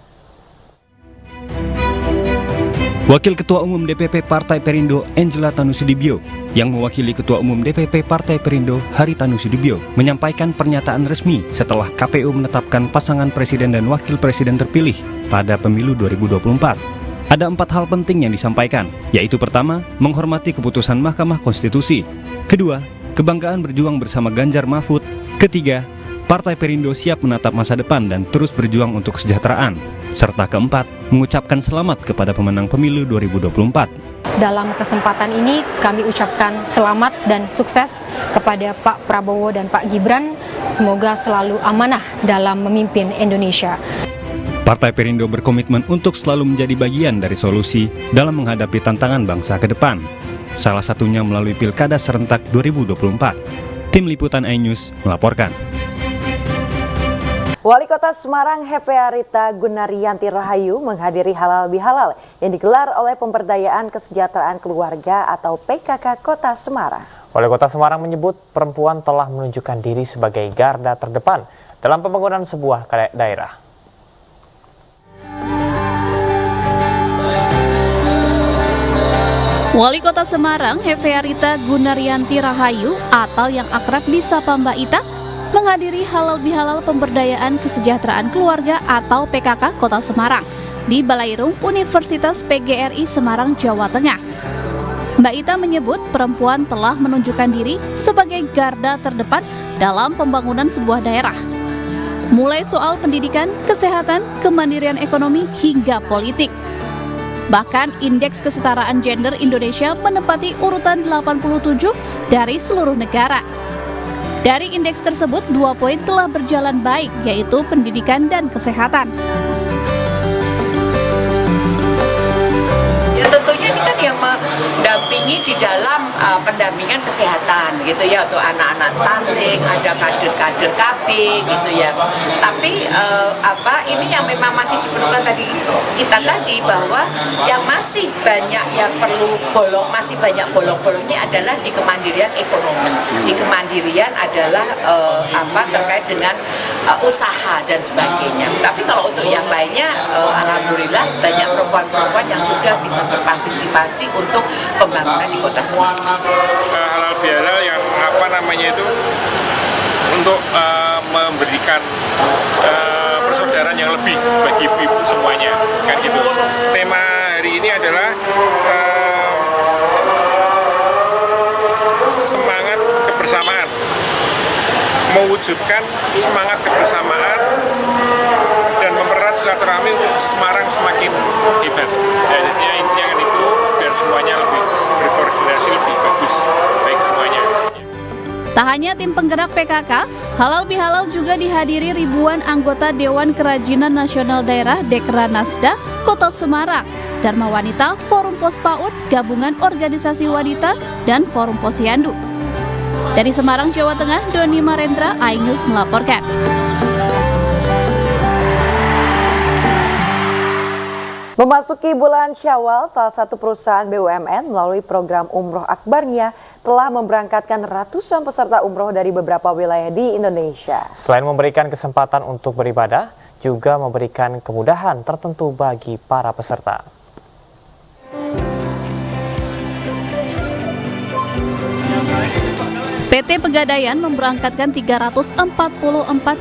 Wakil Ketua Umum DPP Partai Perindo Angela Tanusudibio yang mewakili Ketua Umum DPP Partai Perindo Haritanu Sudibyo menyampaikan pernyataan resmi setelah KPU menetapkan pasangan Presiden dan Wakil Presiden terpilih pada pemilu 2024. Ada 4 hal penting yang disampaikan, yaitu pertama, menghormati keputusan Mahkamah Konstitusi. Kedua, kebanggaan berjuang bersama Ganjar Mahfud. Ketiga, Partai Perindo siap menatap masa depan dan terus berjuang untuk kesejahteraan. Serta keempat, mengucapkan selamat kepada pemenang pemilu 2024.
Dalam kesempatan ini kami ucapkan selamat dan sukses kepada Pak Prabowo dan Pak Gibran. Semoga selalu amanah dalam memimpin Indonesia.
Partai Perindo berkomitmen untuk selalu menjadi bagian dari solusi dalam menghadapi tantangan bangsa ke depan. Salah satunya melalui Pilkada serentak 2024. Tim Liputan iNews melaporkan.
Wali Kota Semarang Hefearita Gunaryanti Rahayu menghadiri Halal Bihalal yang digelar oleh Pemberdayaan Kesejahteraan Keluarga atau PKK Kota Semarang.
Wali Kota Semarang menyebut perempuan telah menunjukkan diri sebagai garda terdepan dalam pembangunan sebuah daerah.
Wali Kota Semarang Hefearita Gunaryanti Rahayu atau yang akrab disapa Mbak Ita menghadiri Halal Bihalal Pemberdayaan Kesejahteraan Keluarga atau PKK Kota Semarang di Balairung Universitas PGRI Semarang, Jawa Tengah. Mbak Ita menyebut perempuan telah menunjukkan diri sebagai garda terdepan dalam pembangunan sebuah daerah. Mulai soal pendidikan, kesehatan, kemandirian ekonomi, hingga politik. Bahkan indeks kesetaraan gender Indonesia menempati urutan 87 dari seluruh negara. Dari indeks tersebut, 2 poin telah berjalan baik, yaitu pendidikan dan kesehatan.
Ya tentunya ini kan yang mendampingi di dalam pendampingan kesehatan gitu ya, untuk anak-anak stunting, ada kader-kader KB gitu ya. Tapi ini yang memang masih diperlukan tadi bahwa yang masih banyak yang perlu masih banyak bolong-bolongnya adalah di kemandirian ekonomi. Di kemandirian adalah terkait dengan usaha dan sebagainya. Tapi kalau untuk yang lainnya, alhamdulillah banyak perempuan-perempuan yang sudah bisa berpartisipasi untuk pembangunan di Kota Semarang.
Halal bihalal yang untuk memberikan persaudaraan yang lebih bagi ibu-ibu semuanya, kan gitu. Tema hari ini adalah semangat kebersamaan, mewujudkan semangat kebersamaan dan mempererat silaturahmi untuk Semarang semakin hebat. Jadi intinya kan itu, biar semuanya lebih berkoordinasi, lebih bagus, baik semuanya.
Tak hanya tim penggerak PKK, Halal Bihalal juga dihadiri ribuan anggota Dewan Kerajinan Nasional Daerah Dekranasda Kota Semarang, Dharma Wanita, Forum Pospaut, Gabungan Organisasi Wanita, dan Forum Posyandu. Dari Semarang, Jawa Tengah, Doni Marendra, iNews melaporkan.
Memasuki bulan Syawal, salah satu perusahaan BUMN melalui program Umroh Akbarnya telah memberangkatkan ratusan peserta umroh dari beberapa wilayah di Indonesia.
Selain memberikan kesempatan untuk beribadah, juga memberikan kemudahan tertentu bagi para peserta.
PT Pegadaian memberangkatkan 344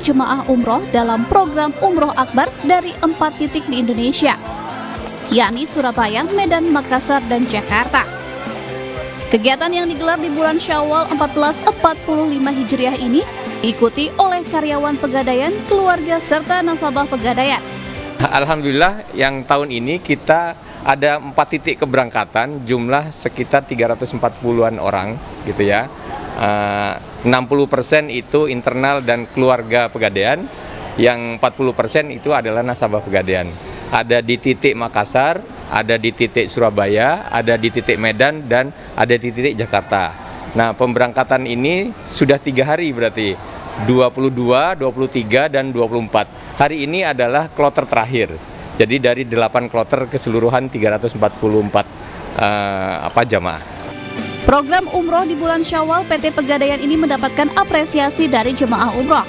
jemaah umroh dalam program Umroh Akbar dari 4 titik di Indonesia, yakni Surabaya, Medan, Makassar, dan Jakarta. Kegiatan yang digelar di bulan Syawal 1445 Hijriah ini diikuti oleh karyawan Pegadaian, keluarga, serta nasabah Pegadaian.
Alhamdulillah yang tahun ini kita ada 4 titik keberangkatan, jumlah sekitar 340-an orang gitu ya. 60% itu internal dan keluarga Pegadaian, yang 40% itu adalah nasabah Pegadaian. Ada di titik Makassar, ada di titik Surabaya, ada di titik Medan, dan ada di titik Jakarta. Nah, pemberangkatan ini sudah 3 hari berarti, 22, 23, dan 24. Hari ini adalah kloter terakhir. Jadi dari 8 kloter keseluruhan 344 jamaah.
Program umroh di bulan Syawal PT Pegadaian ini mendapatkan apresiasi dari jemaah umroh.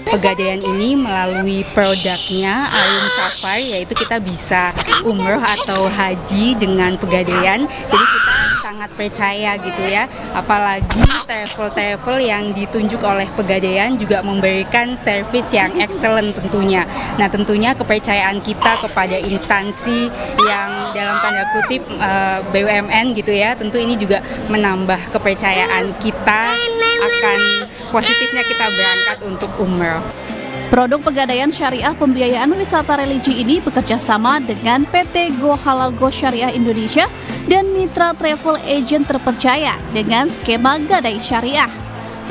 Pegadaian ini melalui produknya Alum Safar, yaitu kita bisa umroh atau haji dengan Pegadaian. Jadi kita sangat percaya gitu ya, apalagi travel yang ditunjuk oleh Pegadaian juga memberikan servis yang excellent tentunya. Nah, tentunya kepercayaan kita kepada instansi yang dalam tanda kutip BUMN gitu ya, tentu ini juga menambah kepercayaan kita akan positifnya kita berangkat untuk umroh.
Produk Pegadaian Syariah Pembiayaan Wisata Religi ini bekerja sama dengan PT Go Halal Go Syariah Indonesia dan mitra travel agent terpercaya dengan skema Gadai Syariah.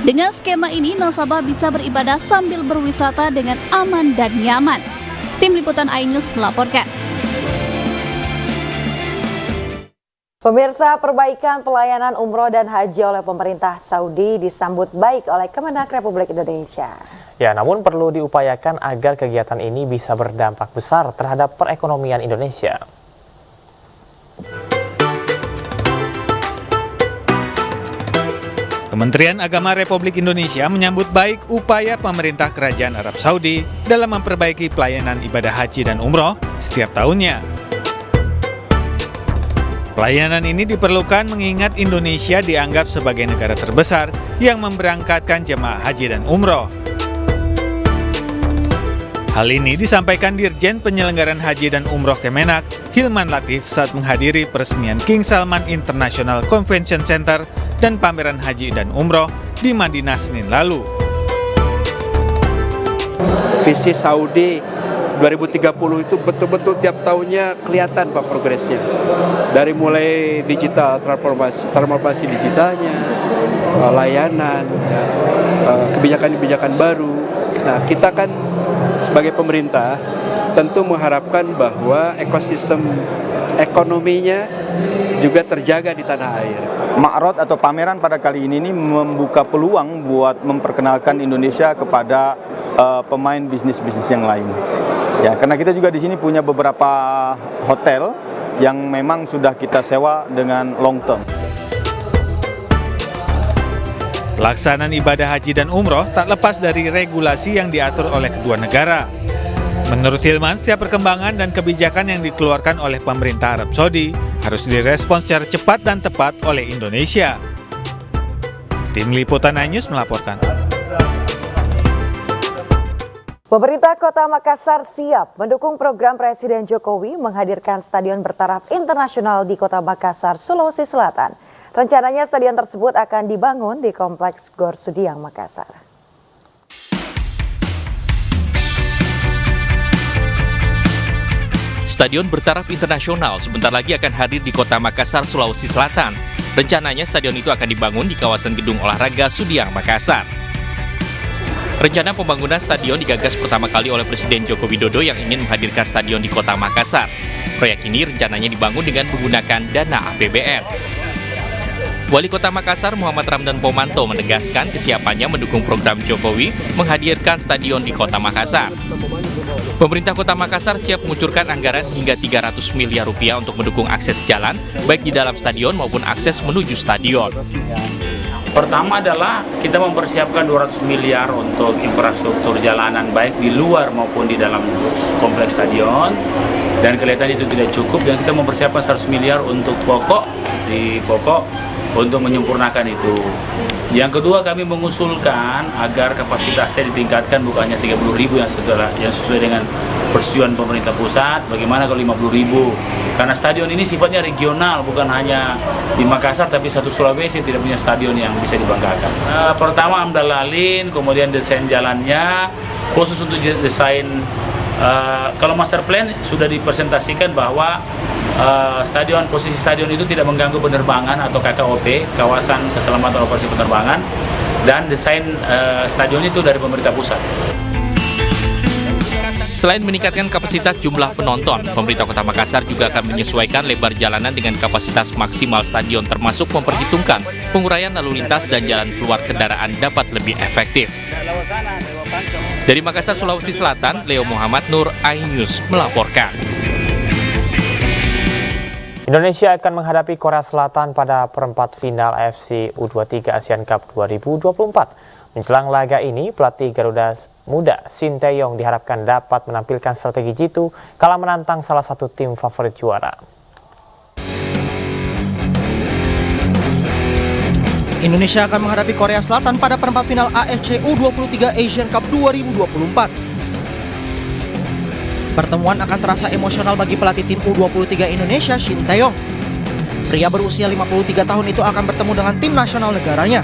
Dengan skema ini, nasabah bisa beribadah sambil berwisata dengan aman dan nyaman. Tim Liputan iNews melaporkan.
Pemirsa, perbaikan pelayanan umroh dan haji oleh pemerintah Saudi disambut baik oleh Kemenak Republik Indonesia.
Ya, namun perlu diupayakan agar kegiatan ini bisa berdampak besar terhadap perekonomian Indonesia.
Kementerian Agama Republik Indonesia menyambut baik upaya pemerintah Kerajaan Arab Saudi dalam memperbaiki pelayanan ibadah haji dan umroh setiap tahunnya. Pelayanan ini diperlukan mengingat Indonesia dianggap sebagai negara terbesar yang memberangkatkan jemaah haji dan umroh. Hal ini disampaikan Dirjen Penyelenggaraan Haji dan Umroh Kemenak, Hilman Latif, saat menghadiri peresmian King Salman International Convention Center dan pameran haji dan umroh di Madinah Senin lalu.
Visi Saudi 2030 itu betul-betul tiap tahunnya kelihatan Pak progresnya. Dari mulai digital, transformasi digitalnya, layanan, kebijakan-kebijakan baru. Nah, kita kan sebagai pemerintah tentu mengharapkan bahwa ekosistem ekonominya juga terjaga di tanah air.
Ma'rad atau pameran pada kali ini membuka peluang buat memperkenalkan Indonesia kepada pemain bisnis-bisnis yang lain. Ya, karena kita juga di sini punya beberapa hotel yang memang sudah kita sewa dengan long term.
Pelaksanaan ibadah haji dan umroh tak lepas dari regulasi yang diatur oleh kedua negara. Menurut Hilman, setiap perkembangan dan kebijakan yang dikeluarkan oleh pemerintah Arab Saudi harus direspons secara cepat dan tepat oleh Indonesia. Tim Liputan iNews melaporkan.
Pemerintah Kota Makassar siap mendukung program Presiden Jokowi menghadirkan stadion bertaraf internasional di Kota Makassar, Sulawesi Selatan. Rencananya stadion tersebut akan dibangun di Kompleks Gor Sudiang, Makassar.
Stadion bertaraf internasional sebentar lagi akan hadir di Kota Makassar, Sulawesi Selatan. Rencananya stadion itu akan dibangun di kawasan Gedung Olahraga Sudiang, Makassar. Rencana pembangunan stadion digagas pertama kali oleh Presiden Joko Widodo yang ingin menghadirkan stadion di Kota Makassar. Proyek ini rencananya dibangun dengan menggunakan dana APBN. Wali Kota Makassar Muhammad Ramdan Pomanto menegaskan kesiapannya mendukung program Jokowi menghadirkan stadion di Kota Makassar. Pemerintah Kota Makassar siap mengucurkan anggaran hingga 300 miliar rupiah untuk mendukung akses jalan, baik di dalam stadion maupun akses menuju stadion.
Pertama adalah kita mempersiapkan 200 miliar untuk infrastruktur jalanan baik di luar maupun di dalam kompleks stadion. Dan kelihatan itu tidak cukup dan kita mempersiapkan 100 miliar untuk pokok untuk menyempurnakan itu. Yang kedua, kami mengusulkan agar kapasitasnya ditingkatkan bukannya 30.000 yang sesuai dengan persetujuan pemerintah pusat, bagaimana kalau 50.000? Karena stadion ini sifatnya regional, bukan hanya di Makassar tapi satu Sulawesi tidak punya stadion yang bisa dibanggakan. Pertama amdal lalin, kemudian desain jalannya, khusus untuk desain kalau master plan sudah dipresentasikan bahwa posisi stadion itu tidak mengganggu penerbangan atau KKOP, kawasan keselamatan operasi penerbangan, dan desain stadion itu dari pemerintah pusat.
Selain meningkatkan kapasitas jumlah penonton, pemerintah Kota Makassar juga akan menyesuaikan lebar jalanan dengan kapasitas maksimal stadion, termasuk memperhitungkan penguraian lalu lintas dan jalan keluar kendaraan dapat lebih efektif. Dari Makassar, Sulawesi Selatan, Leo Muhammad Nur, iNews melaporkan.
Indonesia akan menghadapi Korea Selatan pada perempat final AFC U23 Asian Cup 2024. Menjelang laga ini, pelatih Garuda Muda Shin Tae-yong diharapkan dapat menampilkan strategi jitu kala menantang salah satu tim favorit juara.
Indonesia akan menghadapi Korea Selatan pada perempat final AFC U23 Asian Cup 2024. Pertemuan akan terasa emosional bagi pelatih tim U23 Indonesia Shin Tae-yong. Pria berusia 53 tahun itu akan bertemu dengan tim nasional negaranya.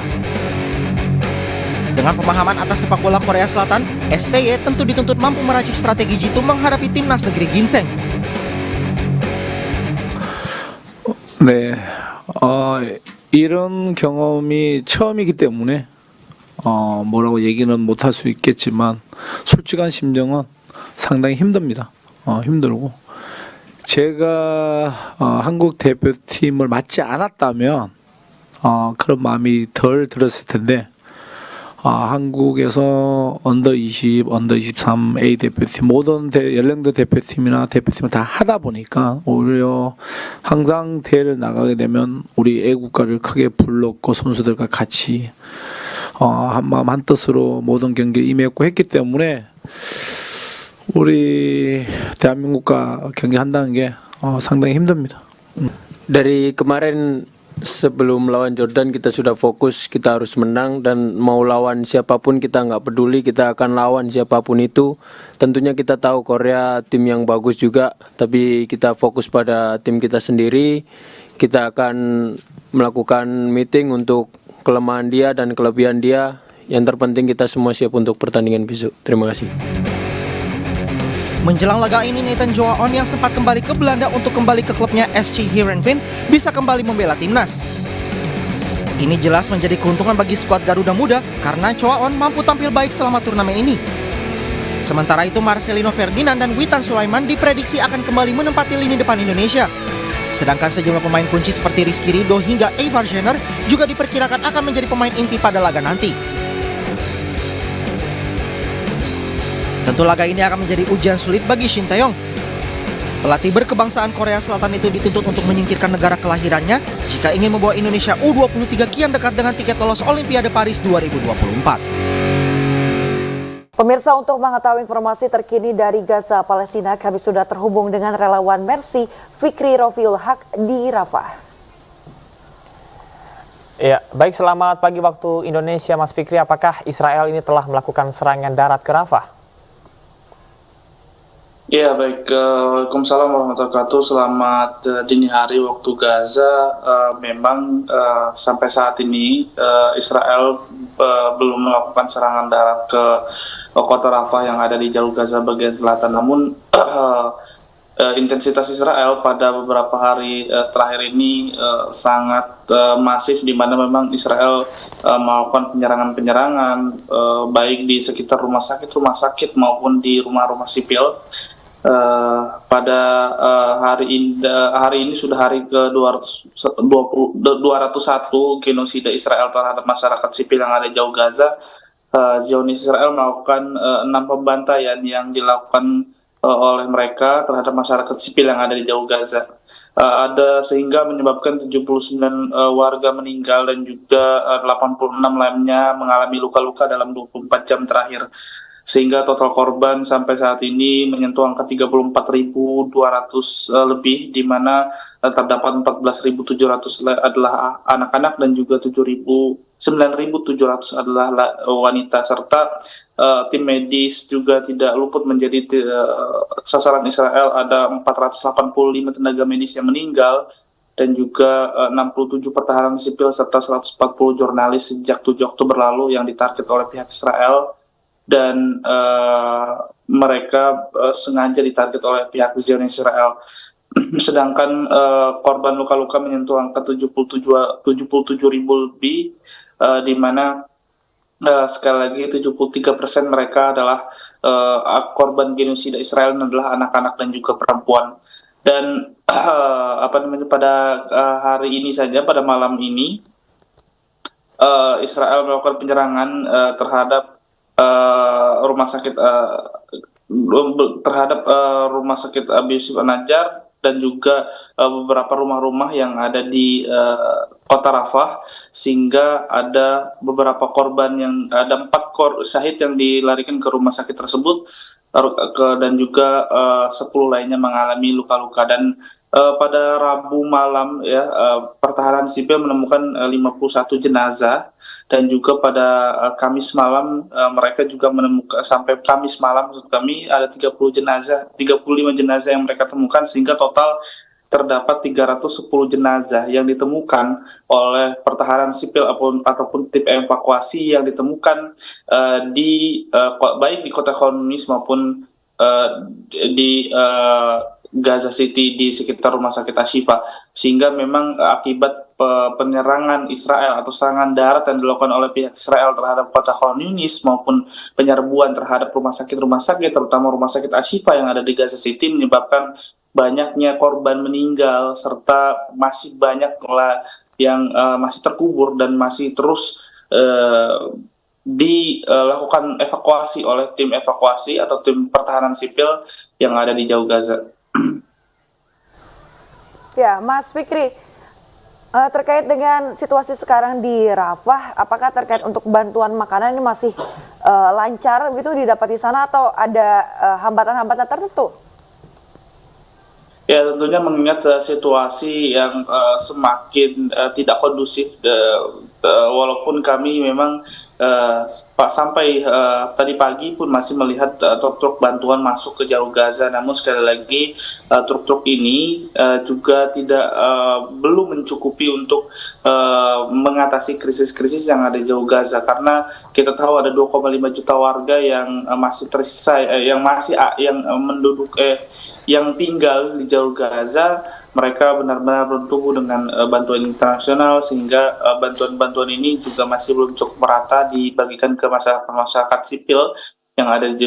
Dengan pemahaman atas sepak bola Korea Selatan, STY tentu dituntut mampu meracik strategi jitu menghadapi timnas negeri ginseng.
네, 이런 경험이 처음이기 때문에 뭐라고 얘기는 못할 수 있겠지만 솔직한 심정은 상당히 힘듭니다. 힘들고 제가 한국 대표팀을 맡지 않았다면 그런 마음이 덜 들었을 텐데 한국에서 언더20, 언더23 A 대표팀 모든 연령대 대표팀이나 대표팀을 다 하다 보니까 오히려 항상 대회를 나가게 되면 우리 애국가를 크게 불렀고 선수들과 같이 한마음 한뜻으로 모든 경기에 임했고 했기 때문에 우리 대한민국과 경기한다는 게 상당히 힘듭니다.
Dari kemarin
sebelum lawan Jordan kita sudah fokus, kita harus menang, dan mau lawan siapapun kita nggak peduli, kita akan lawan siapapun itu. Tentunya kita tahu Korea tim yang bagus juga, tapi kita fokus pada tim kita sendiri. Kita akan melakukan meeting untuk kelemahan dia dan kelebihan dia. Yang terpenting kita semua siap untuk pertandingan besok. Terima kasih.
Menjelang laga ini, Nathan Joaon yang sempat kembali ke Belanda untuk kembali ke klubnya SC Heerenveen bisa kembali membela timnas. Ini jelas menjadi keuntungan bagi skuad Garuda Muda karena Joaon mampu tampil baik selama turnamen ini. Sementara itu, Marcelino Ferdinand dan Witan Sulaiman diprediksi akan kembali menempati lini depan Indonesia. Sedangkan sejumlah pemain kunci seperti Rizky Ridho hingga Ivar Jenner juga diperkirakan akan menjadi pemain inti pada laga nanti. Tentu laga ini akan menjadi ujian sulit bagi Shin Tae-yong. Pelatih berkebangsaan Korea Selatan itu dituntut untuk menyingkirkan negara kelahirannya jika ingin membawa Indonesia U23 kian dekat dengan tiket lolos Olimpiade Paris 2024.
Pemirsa, untuk mengetahui informasi terkini dari Gaza, Palestina, kami sudah terhubung dengan relawan Mercy Fikri Rofiul Haq di Rafah.
Ya, baik, selamat pagi waktu Indonesia, Mas Fikri. Apakah Israel ini telah melakukan serangan darat ke Rafah?
Ya, baik. Waalaikumsalam warahmatullahi wabarakatuh. Selamat dini hari waktu Gaza. Memang sampai saat ini Israel belum melakukan serangan darat ke kota Rafah yang ada di jalur Gaza bagian selatan. Namun intensitas Israel pada beberapa hari terakhir ini sangat masif, di mana memang Israel melakukan penyerangan-penyerangan baik di sekitar rumah sakit maupun di rumah-rumah sipil. Pada hari ini sudah hari ke-201 genosida Israel terhadap masyarakat sipil yang ada jauh Gaza. Zionis Israel melakukan 6 pembantaian yang dilakukan oleh mereka terhadap masyarakat sipil yang ada di jauh Gaza. Ada sehingga menyebabkan 79 warga meninggal dan juga 86 lainnya mengalami luka-luka dalam 24 jam terakhir. Sehingga total korban sampai saat ini menyentuh angka 34.200 lebih, di mana terdapat 14.700 adalah anak-anak dan juga 9.700 adalah wanita, serta tim medis juga tidak luput menjadi sasaran Israel. Ada 485 tenaga medis yang meninggal dan juga 67 pertahanan sipil serta 140 jurnalis sejak 7 Oktober lalu yang ditarget oleh pihak Israel. Dan mereka sengaja ditarget oleh pihak Zionis Israel. Sedangkan korban luka-luka menyentuh angka 77.000 lebih, di mana sekali lagi 73% mereka adalah korban genosida Israel adalah anak-anak dan juga perempuan. Dan pada hari ini saja, pada malam ini Israel melakukan penyerangan terhadap rumah sakit Abi Yusuf An-Najjar dan juga beberapa rumah-rumah yang ada di kota Rafah, sehingga ada beberapa korban yang ada 4 syahid yang dilarikan ke rumah sakit tersebut dan juga 10 lainnya mengalami luka-luka. Dan pada Rabu malam pertahanan sipil menemukan 51 jenazah, dan juga pada Kamis malam mereka juga menemukan, sampai Kamis malam maksud kami, ada 35 jenazah yang mereka temukan, sehingga total terdapat 310 jenazah yang ditemukan oleh pertahanan sipil ataupun tim evakuasi yang ditemukan baik di kota Khan Yunis maupun di Gaza City di sekitar rumah sakit Ashifa. Sehingga memang akibat penyerangan Israel atau serangan darat yang dilakukan oleh pihak Israel terhadap kota Khan Yunis maupun penyerbuan terhadap rumah sakit terutama rumah sakit Ashifa yang ada di Gaza City menyebabkan banyaknya korban meninggal, serta masih banyak yang masih terkubur dan masih terus dilakukan evakuasi oleh tim evakuasi atau tim pertahanan sipil yang ada di jauh Gaza.
Ya, Mas Fikri, terkait dengan situasi sekarang di Rafah, apakah terkait untuk bantuan makanan ini masih lancar gitu didapat di sana atau ada hambatan-hambatan tertentu?
Ya, tentunya mengingat situasi yang semakin tidak kondusif, walaupun kami memang sampai tadi pagi pun masih melihat truk-truk bantuan masuk ke jalur Gaza, namun sekali lagi truk-truk ini juga belum mencukupi untuk mengatasi krisis-krisis yang ada di jalur Gaza, karena kita tahu ada 2,5 juta warga yang masih tersisa, yang tinggal di jalur Gaza. Mereka benar-benar bertumbuh dengan bantuan internasional, sehingga bantuan-bantuan ini juga masih belum cukup merata dibagikan ke masyarakat sipil yang ada di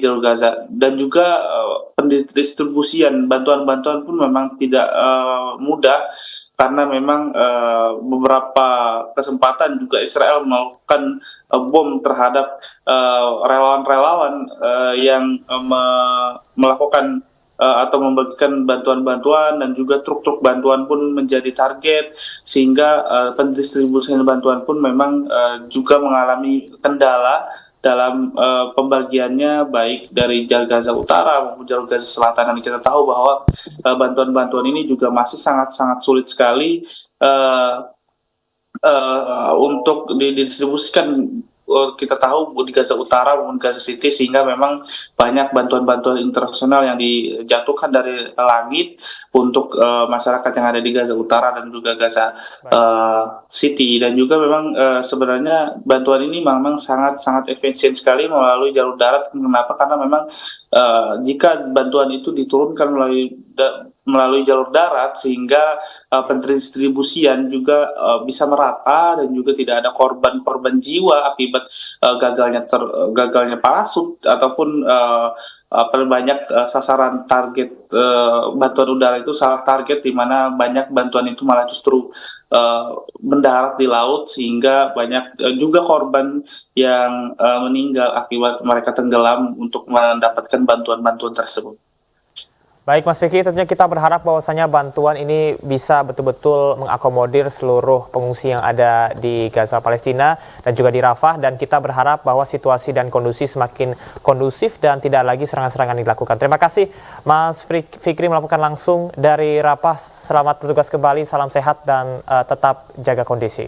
jalur Gaza. Dan juga pendistribusian bantuan-bantuan pun memang tidak mudah, karena memang beberapa kesempatan juga Israel melakukan bom terhadap relawan-relawan yang melakukan atau membagikan bantuan-bantuan, dan juga truk-truk bantuan pun menjadi target, sehingga pendistribusian bantuan pun memang juga mengalami kendala dalam pembagiannya, baik dari jalur Gaza Utara maupun jalur Gaza Selatan. Dan kita tahu bahwa bantuan-bantuan ini juga masih sangat-sangat sulit sekali untuk didistribusikan. Kita tahu di Gaza Utara maupun Gaza City, sehingga memang banyak bantuan-bantuan internasional yang dijatuhkan dari langit untuk masyarakat yang ada di Gaza Utara dan juga Gaza City. Dan juga memang sebenarnya bantuan ini memang sangat efisien sekali melalui jalur darat. Kenapa? Karena memang jika bantuan itu diturunkan melalui jalur darat, sehingga pendistribusian juga bisa merata, dan juga tidak ada korban jiwa akibat gagalnya parasut ataupun banyak sasaran target bantuan udara itu salah target, di mana banyak bantuan itu malah justru mendarat di laut, sehingga banyak juga korban yang meninggal akibat mereka tenggelam untuk mendapatkan bantuan-bantuan tersebut.
Baik Mas Fikri, tentunya kita berharap bahwasanya bantuan ini bisa betul-betul mengakomodir seluruh pengungsi yang ada di Gaza Palestina dan juga di Rafah, dan kita berharap bahwa situasi dan kondisi semakin kondusif dan tidak lagi serangan-serangan dilakukan. Terima kasih Mas Fikri melaporkan langsung dari Rafah. Selamat bertugas kembali, salam sehat dan tetap jaga kondisi.